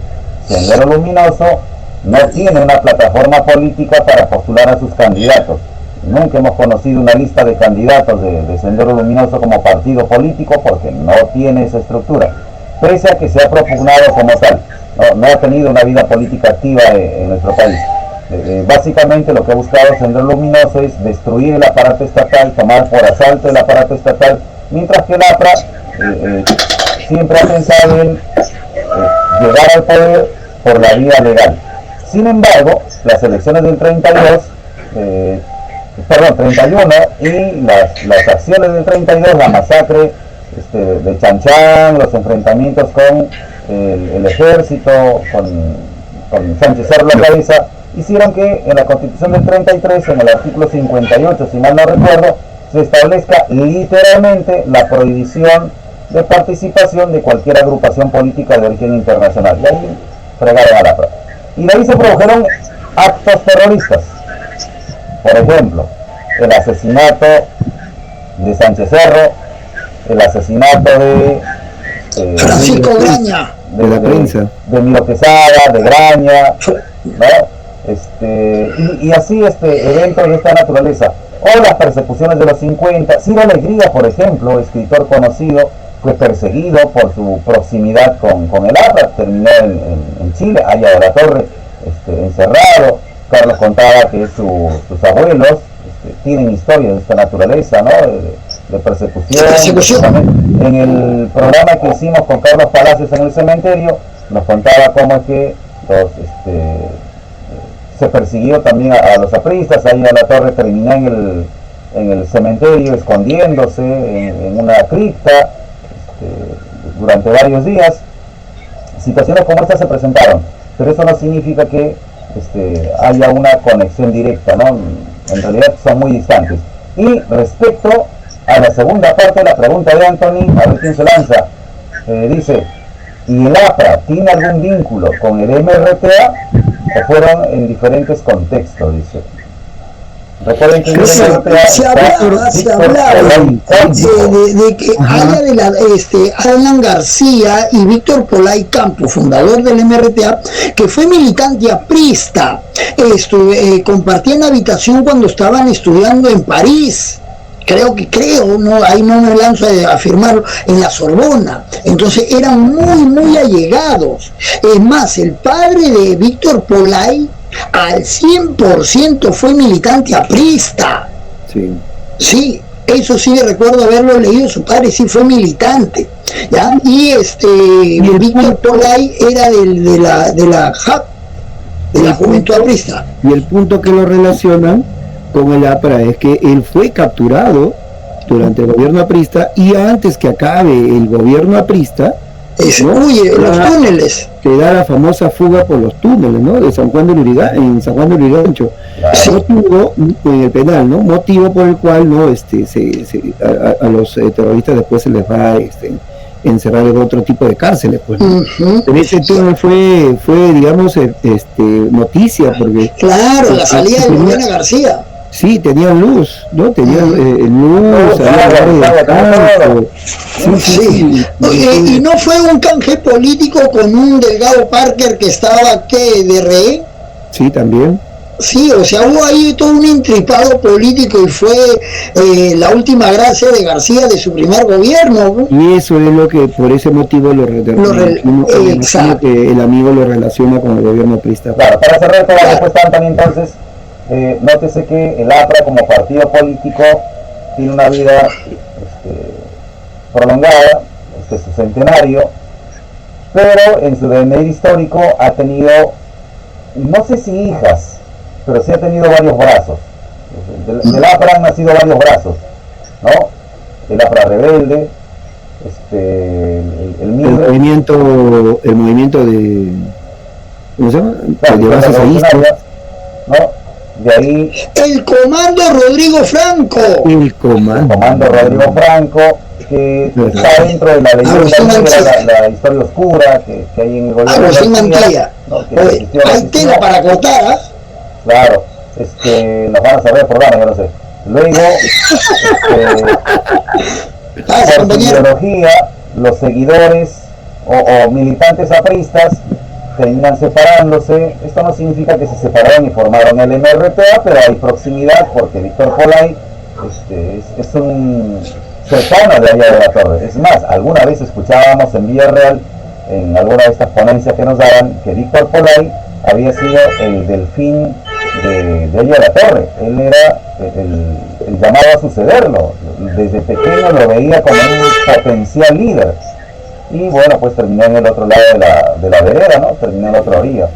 Sendero Luminoso no tiene una plataforma política para postular a sus candidatos. Nunca hemos conocido una lista de candidatos de Sendero Luminoso como partido político porque no tiene esa estructura, pese a que se ha propugnado como tal. No ha tenido una vida política activa en nuestro país. Básicamente lo que ha buscado Sendero Luminoso es destruir el aparato estatal, tomar por asalto el aparato estatal, mientras que el APRA siempre ha pensado en llegar al poder por la vía legal. Sin embargo, las elecciones del 31 y las acciones del 32, la masacre de Chanchán, los enfrentamientos con el ejército, con Sánchez Cerro la cabeza, hicieron que en la Constitución del 33, en el artículo 58, si mal no recuerdo, se establezca literalmente la prohibición de participación de cualquier agrupación política de origen internacional. Y ahí fregaron a la APRA. Y de ahí se produjeron actos terroristas. Por ejemplo, el asesinato de Sánchez Cerro, el asesinato de Francisco Graña, de la prensa, de Miro Quesada, de Graña, ¿no? Y así eventos de esta naturaleza, o las persecuciones de los 50. Ciro Alegría, por ejemplo, escritor conocido, fue perseguido por su proximidad con el APRA, terminó en Chile, allá de la Torre, encerrado. Carlos contaba que sus abuelos tienen historias de esta naturaleza, ¿no? De persecución. En el programa que hicimos con Carlos Palacios en el cementerio, nos contaba cómo es que se persiguió también a los apristas. Ahí a la Torre terminó en el cementerio escondiéndose en una cripta durante varios días. Situaciones como estas se presentaron, pero eso no significa que haya una conexión directa, ¿no? En realidad son muy distantes. Y respecto a la segunda parte de la pregunta de Anthony, a ver quién se lanza, dice, ¿y el APRA tiene algún vínculo con el MRTA o fueron en diferentes contextos? Dice. Recuerden que se hablaba de que haya de Alan García y Víctor Polay Campos, fundador del MRTA, que fue militante aprista, compartían habitación cuando estaban estudiando en París. No, ahí no me lanzo a afirmarlo, en la Sorbona. Entonces eran muy allegados. Es más, el padre de Víctor Polay al 100% fue militante aprista. Sí, eso sí recuerdo haberlo leído. Su padre sí fue militante, ¿ya? Y Víctor Polay era de la Juventud Aprista. Y el punto que lo relacionan con el APRA es que él fue capturado durante el gobierno aprista, y antes que acabe el gobierno aprista huye los túneles, que da la famosa fuga por los túneles, ¿no? De San Juan de Lurigancho, motivo en el penal, ¿no? Motivo por el cual no a los terroristas después se les va encerrar en otro tipo de cárceles, pues, ¿no? En ese túnel fue digamos noticia, porque la salida de Liliana García. Sí, tenían luz, ¿no? Tenían luz, y no fue un canje político con un Delgado Parker que estaba, de rehén. Sí, también. Sí, o sea, hubo ahí todo un intripado político y fue la última gracia de García de su primer gobierno, ¿no? Y eso es lo que, por ese motivo, exacto, que el amigo lo relaciona con el gobierno aprista. Claro, para cerrar toda la respuesta, Anthony, entonces, nótese que el APRA como partido político tiene una vida prolongada, su centenario, pero en su devenir histórico ha tenido, no sé si hijas, pero sí ha tenido varios brazos. Del APRA han nacido varios brazos, ¿no? El APRA rebelde, el movimiento de, ¿cómo se llama? De bases ahístas, ¿no? De ahí el Comando Rodrigo Franco, Rodrigo Franco, que está dentro de la leyenda, la historia oscura que hay en el gobierno. Agustín Mantilla, ¿no? Hay tela para cortar, ¿ah? Claro, nos van a saber por yo no sé. Luego, por su ideología, los seguidores o militantes apristas terminan separándose. Esto no significa que se separaron y formaron el MRTA, pero hay proximidad porque Víctor Polay es un cercano de allá de la Torre. Es más, alguna vez escuchábamos en Villarreal, en alguna de estas ponencias que nos daban, que Víctor Polay había sido el delfín de allá de la Torre. Él era el llamado a sucederlo. Desde pequeño lo veía como un potencial líder. Y bueno, pues terminó en el otro lado de la vereda, ¿no? Terminó en la otra orilla.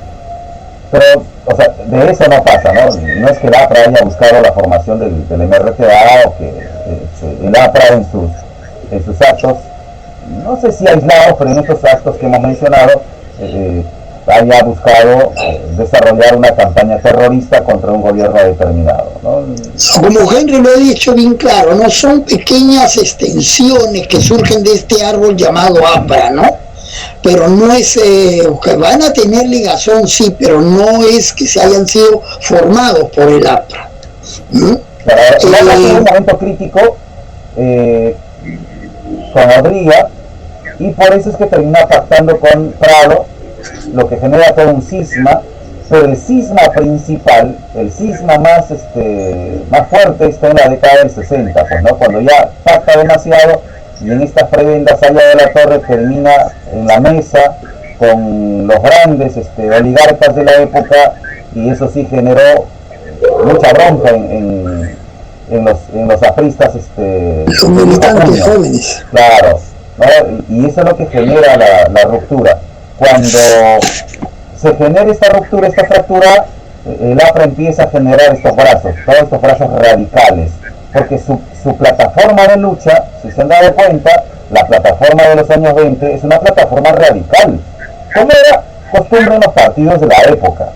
Pero, o sea, de eso no pasa, ¿no? No es que el APRA haya buscado la formación del MRTA o que el APRA en sus actos, no sé si aislados, pero en estos actos que hemos mencionado, haya buscado desarrollar una campaña terrorista contra un gobierno determinado, ¿no? Como Henry lo ha dicho bien claro, no son pequeñas extensiones que surgen de este árbol llamado APRA, ¿no? Pero no es que van a tener ligazón, sí, pero no es que se hayan sido formados por el APRA. Claro, en un momento crítico con Odría, y por eso es que termina pactando con Prado, lo que genera todo un cisma, pero el cisma principal, el cisma más fuerte está en la década del 60, pues, ¿no? Cuando ya pacta demasiado y en estas prebendas allá de la Torre termina en la mesa con los grandes oligarcas de la época, y eso sí generó mucha bronca en los apristas, los militantes jóvenes. Claro, ¿no? Y eso es lo que genera la ruptura. Cuando se genera esta ruptura, esta fractura, el APRA empieza a generar todos estos brazos radicales, porque su plataforma de lucha, si se han dado cuenta, la plataforma de los años 20 es una plataforma radical, como era costumbre en los partidos de la época.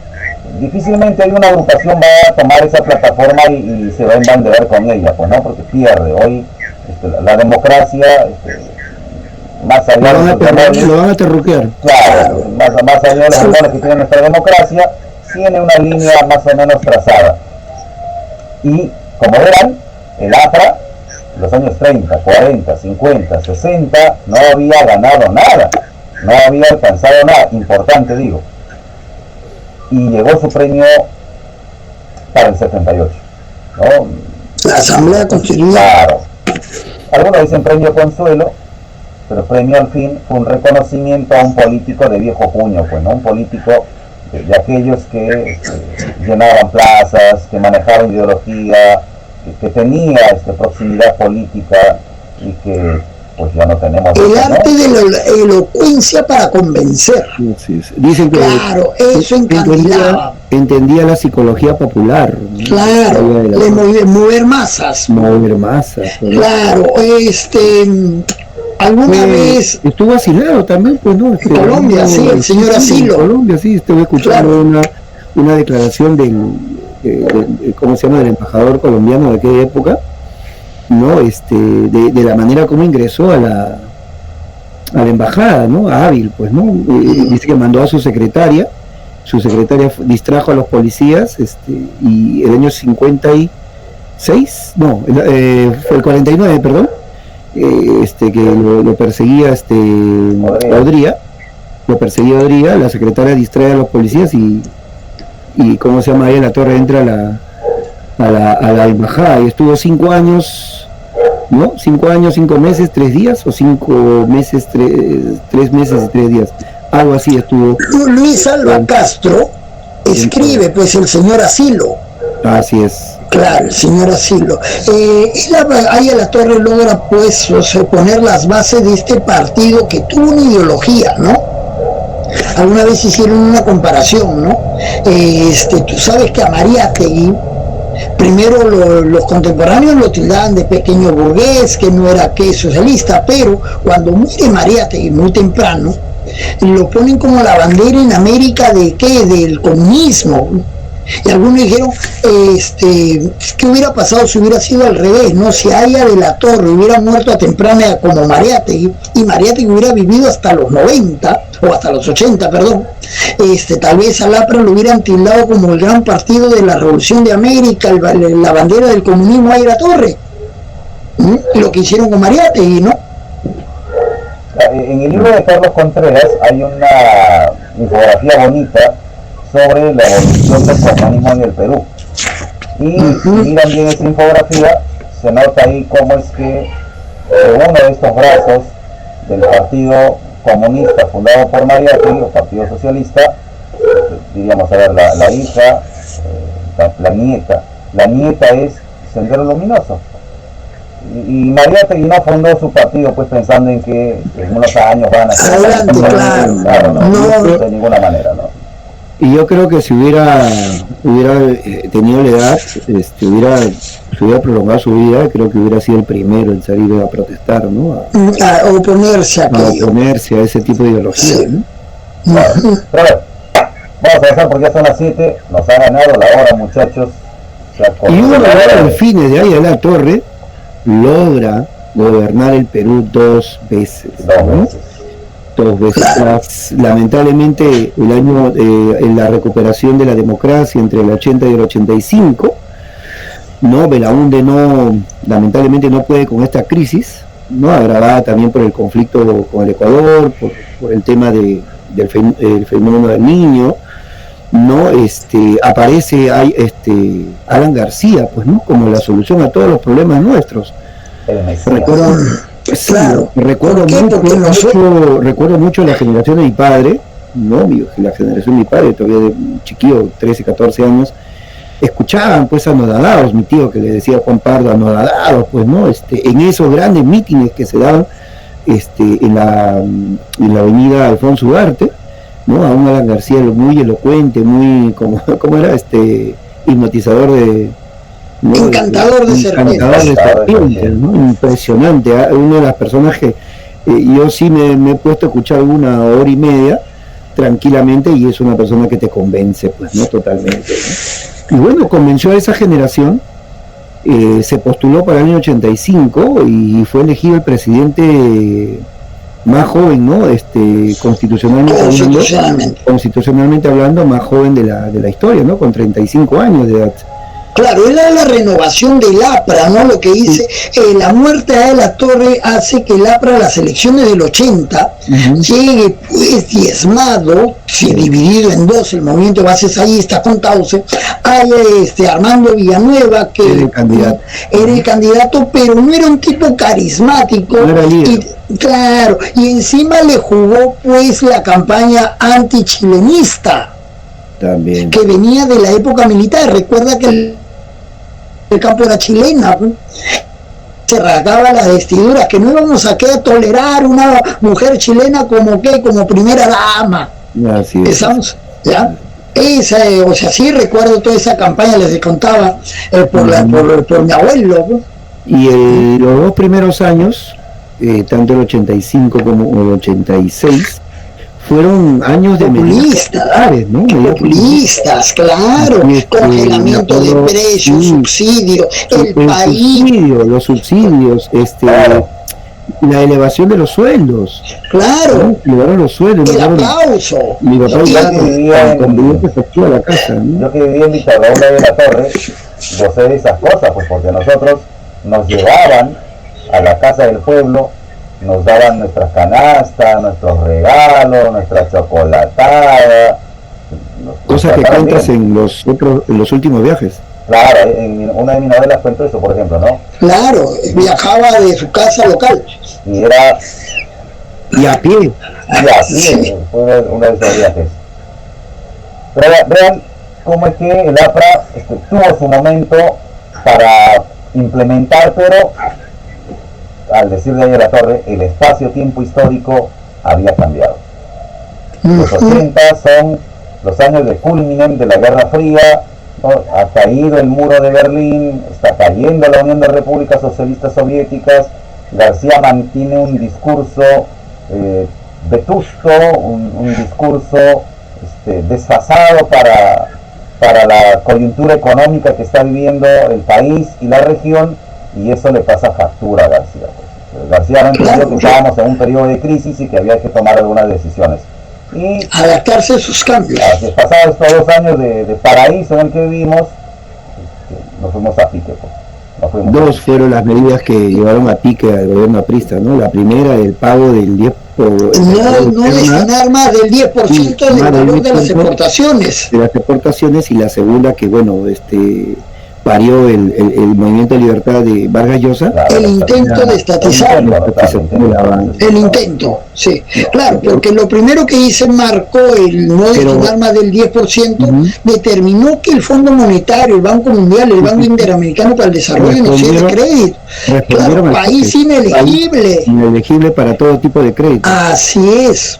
Difícilmente hay una agrupación va a tomar esa plataforma y se va a embanderar con ella, pues no, porque pierde. Hoy la democracia, más allá lo van a terruquear. Claro, más allá de los errores que tiene nuestra democracia, tiene una línea más o menos trazada. Y como verán, el APRA, en los años 30, 40, 50, 60, no había ganado nada, no había alcanzado nada, importante digo. Y llegó su premio para el 78, ¿no? La Asamblea Constituyente. Claro. Algunos dicen premio consuelo, pero premio al fin fue un reconocimiento a un político de viejo puño, pues, ¿no? Un político de aquellos que llenaban plazas, que manejaban ideología, que tenía proximidad política y que pues ya no tenemos. El arte de la elocuencia para convencer. Sí. Dicen que claro, eso encandilaba. Entendía la psicología popular, ¿no? Claro, mover masas. Mover masas. Claro, alguna vez estuvo asilado también, pues, ¿no? En Colombia, sí, el señor Asilo. En Colombia, sí, estuve escuchando una declaración ¿cómo se llama? Del embajador colombiano de aquella época, ¿no? De la manera como ingresó a la embajada, ¿no? Hábil, pues, ¿no? Dice que mandó a su secretaria distrajo a los policías, y el año 56, no, fue el 49, perdón, que lo perseguía Odría, la secretaria distrae a los policías y ¿cómo se llama? Ahí la Torre entra a la embajada y estuvo 5 años, ¿no? 5 años, 5 meses, 3 días, o 5 meses, 3 meses y 3 días, algo así estuvo. Luis Alba Castro escribe, pues, el señor Asilo. Así es. Claro, el señor Asilo. Ahí a la Torre logra, pues, poner las bases de este partido que tuvo una ideología, ¿no? Alguna vez hicieron una comparación, ¿no? Tú sabes que a Mariátegui, primero los contemporáneos lo tildaban de pequeño burgués, que no era socialista, pero cuando muere Mariátegui muy temprano, lo ponen como la bandera en América de ¿qué? Del comunismo. Y algunos dijeron, ¿qué hubiera pasado si hubiera sido al revés? No, si Aya de la Torre hubiera muerto a temprana edad como Mariátegui, y Mariátegui hubiera vivido hasta los 90, o hasta los 80, perdón, tal vez al APRA lo hubieran tildado como el gran partido de la Revolución de América, la bandera del comunismo Aya de la Torre. Lo que hicieron con Mariátegui, ¿no? En el libro de Carlos Contreras hay una infografía bonita sobre la evolución del comunismo en el Perú. Y miran bien esa infografía, se nota ahí cómo es que uno de estos brazos del Partido Comunista fundado por Mariátegui, el Partido Socialista, diríamos, a ver, la hija, la nieta es Sendero Luminoso. Y Mariátegui no fundó su partido pues pensando en que en unos años van a ser adelante, claro, no, de ninguna manera, ¿no? Y yo creo que si hubiera tenido la edad, se hubiera prolongado su vida, creo que hubiera sido el primero en salir a protestar, ¿no? A oponerse a ese tipo de ideología, sí. ¿no? Claro. Pero bueno, vamos a empezar porque ya son las 7, nos ha ganado la hora, muchachos. Y uno al fin de ahí a la Torre logra gobernar el Perú 2 veces, ¿no? 2 veces. Lamentablemente el año en la recuperación de la democracia entre el 80 y el 85, no, Belaúnde lamentablemente no puede con esta crisis, no, agravada también por el conflicto con el Ecuador, por el tema del fenómeno del Niño, no, aparece Alan García, pues, no, como la solución a todos los problemas nuestros. Recuerdo mucho la generación de mi padre, ¿no? La generación de mi padre, todavía de chiquillo, 13, 14 años, escuchaban pues anodadados, mi tío que le decía Juan Pardo, anodadados, pues, ¿no? En esos grandes mítines que se daban en la avenida Alfonso Ugarte, ¿no? A un Alan García muy elocuente, muy, como era, hipnotizador de... ¿no? Encantador de serpientes, ¿no? Impresionante, una de las personas que yo sí me he puesto a escuchar 1 hora y media tranquilamente, y es una persona que te convence, pues, ¿no? Totalmente, ¿no? Y bueno, convenció a esa generación, se postuló para el año 85 y fue elegido el presidente más joven, ¿no? Constitucionalmente hablando, más joven de la historia, ¿no? Con 35 años de edad. Claro, era la renovación del APRA, ¿no? Lo que dice, la muerte de la Torre hace que el APRA, las elecciones del 80, llegue pues diezmado, dividido en dos, el movimiento de bases está con Tauce, hay Armando Villanueva, que era el candidato, pero no era un tipo carismático, no era líder. Claro, y encima le jugó pues la campaña antichilenista, también, que venía de la época militar. Recuerda que el campo era chilena, se rasgaba las vestiduras, que no íbamos a tolerar una mujer chilena como primera dama. Así es. ¿Ya? O sea, sí recuerdo toda esa campaña, les contaba por mi abuelo, ¿no? Y los 2 primeros años, tanto el 85 como el 86, fueron años de populistas, ¿no? Populistas, claro, congelamiento de precios, subsidios, los subsidios, la elevación de los sueldos. Claro, elevaron los sueldos. El aplauso. Mi papá a la casa, ¿no? Yo que vivía en Víctor Raúl de la Torre, gocé de esas cosas, pues porque nosotros nos llevaban a la casa del pueblo, nos daban nuestras canastas, nuestros regalos, nuestra chocolatada. Cosas que cuentas en los últimos viajes. Claro, en una de mis novelas cuento eso, por ejemplo, ¿no? Claro, viajaba de su casa local. Y era... Y a pie. Sí. Fue uno de esos viajes. Pero vean cómo es que el APRA tuvo su momento para implementar, pero al decir de la Torre, el espacio-tiempo histórico había cambiado. Los 80 son los años de culminen de la Guerra Fría, ¿no? Ha caído el muro de Berlín, está cayendo la Unión de Repúblicas Socialistas Soviéticas. García mantiene un discurso vetusto, un discurso desfasado para la coyuntura económica que está viviendo el país y la región, y eso le pasa factura a García. García no entendió que estábamos en un periodo de crisis y que había que tomar algunas decisiones. Y adaptarse a sus cambios. Pasados estos 2 años de paraíso en el que vivimos, nos fuimos a pique. Pues. 2 fueron las medidas que llevaron a pique al gobierno aprista, ¿no? La primera, el pago del 10%. No destinar más del 10% del valor de las exportaciones. De las exportaciones, y la segunda, que bueno, parió el Movimiento de Libertad de Vargas Llosa. El intento de estatizar. El intento, sí. Claro, porque lo primero que hice marcó el no destinar más del 10%, determinó que el Fondo Monetario, el Banco Mundial, el Banco Interamericano para el Desarrollo no de crédito. Claro, país inelegible. Inelegible para todo tipo de crédito. Así es.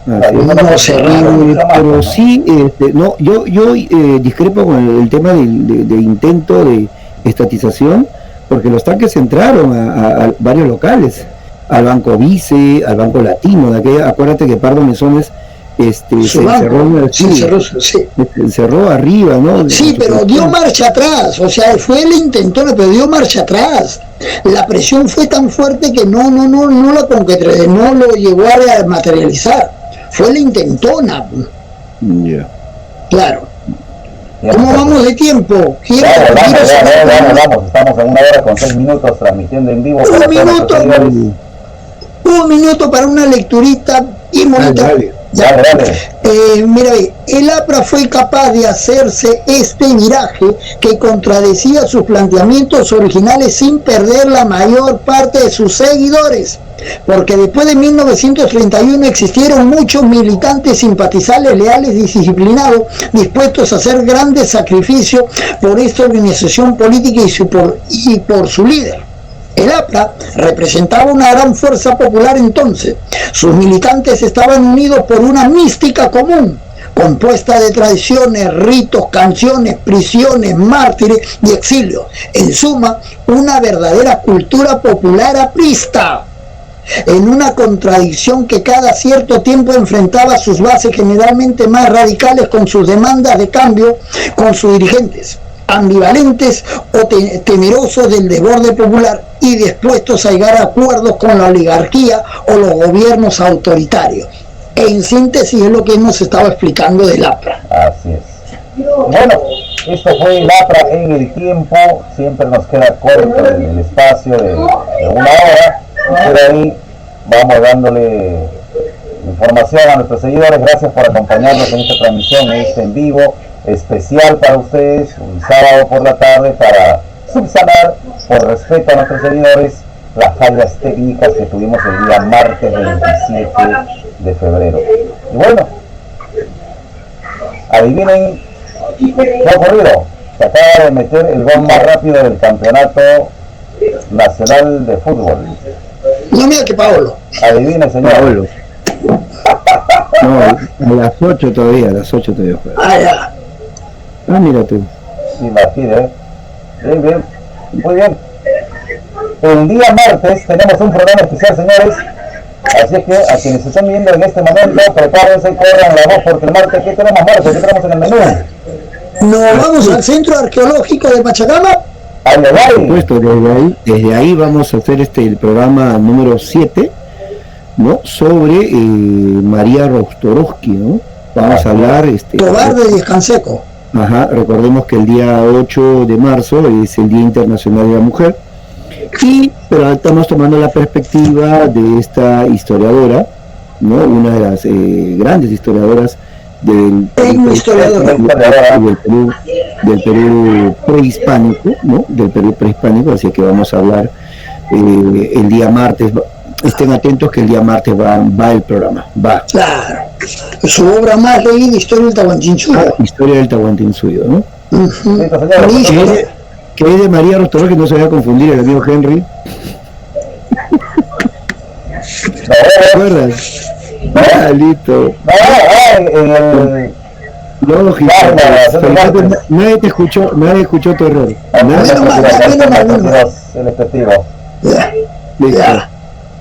Pero sí, yo discrepo con el tema de intento de estatización, porque los tanques entraron a varios locales, al Banco Vice, al Banco Latino, acuérdate que Pardo Mesones se encerró arriba, ¿no? Sí, pero dio marcha atrás, o sea, fue el intentón, pero dio marcha atrás. La presión fue tan fuerte que no la concretó, no lo llegó a materializar. Fue la intentona. Claro. ¿Cómo vamos de tiempo? Vamos, estamos en 1 hora con 6 minutos transmitiendo en vivo. Un minuto para una lecturita y moneta. Mira, el APRA fue capaz de hacerse este viraje que contradecía sus planteamientos originales sin perder la mayor parte de sus seguidores, porque después de 1931 existieron muchos militantes simpatizantes leales y disciplinados dispuestos a hacer grandes sacrificios por esta organización política y por su líder. El APRA representaba una gran fuerza popular entonces. Sus militantes estaban unidos por una mística común, compuesta de tradiciones, ritos, canciones, prisiones, mártires y exilios. En suma, una verdadera cultura popular aprista, en una contradicción que cada cierto tiempo enfrentaba sus bases generalmente más radicales con sus demandas de cambio con sus dirigentes, ambivalentes o temerosos del desborde popular y dispuestos a llegar a acuerdos con la oligarquía o los gobiernos autoritarios. En síntesis es lo que hemos estado explicando del APRA. Así es. Bueno, Esto fue Lapra en el tiempo, siempre nos queda corto el espacio de una hora, pero ahí vamos dándole información a nuestros seguidores. Gracias por acompañarnos en esta transmisión, en vivo, especial para ustedes, un sábado por la tarde, para subsanar, por respeto a nuestros seguidores, las fallas técnicas que tuvimos el día martes 27 de febrero. Y bueno, adivinen qué ha ocurrido. Se acaba de meter el gol más rápido del campeonato nacional de fútbol. No, mira que Paolo. Adivinen, señor. Paolo. No, a las 8 todavía, a las 8 todavía juega. Ah, ya. Ah, mira tú. Imagínate. Bien, bien. Muy bien. El día martes tenemos un programa especial, señores. Así es que a quienes están viendo en este momento, prepárense y corran la voz, porque el martes, ¿qué tenemos martes? ¿Qué tenemos en el menú? Nos vamos al Centro Arqueológico de Pachacama. Por supuesto, desde ahí vamos a hacer el programa número 7, ¿no? Sobre María Rostorovsky, ¿no? Vamos a hablar... Tobar de Descanseco. Ajá, recordemos que el día 8 de marzo es el Día Internacional de la Mujer, pero estamos tomando la perspectiva de esta historiadora, ¿no? Una de las grandes historiadoras del Perú prehispánico, ¿no? Del Perú prehispánico, así que vamos a hablar el día martes. Estén atentos que el día martes va el programa, va. Claro, su obra más leída, Historia del Tahuantinsuyo. Historia del Tahuantinsuyo, ¿no? Uh-huh. Que es de María Rostorovsky, que no se vaya a confundir el amigo Henry. ¿Te acuerdas? Listo. Lógico. Nadie te escuchó tu error. El testigo. Listo.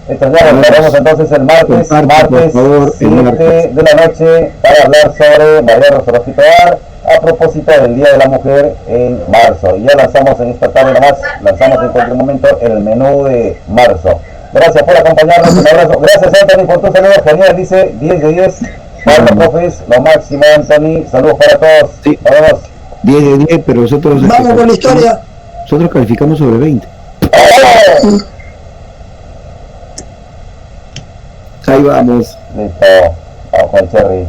Entonces ya volveremos entonces el martes, por favor, 7 de la noche, para hablar sobre María Rostorovsky Tobar, a propósito del Día de la Mujer en marzo. Y ya lanzamos en esta tarde nomás, lanzamos en cualquier momento el menú de marzo. Gracias por acompañarnos, un abrazo. Gracias, Anthony, por tu saludo. Genial, dice 10 de 10. Para los profes, lo máximo, Anthony. Saludos para todos. Sí. Nos vemos. 10 de 10, pero nosotros... Vamos con la historia. Nosotros calificamos sobre 20. Ahí vamos. Listo. Vamos con el Cherry.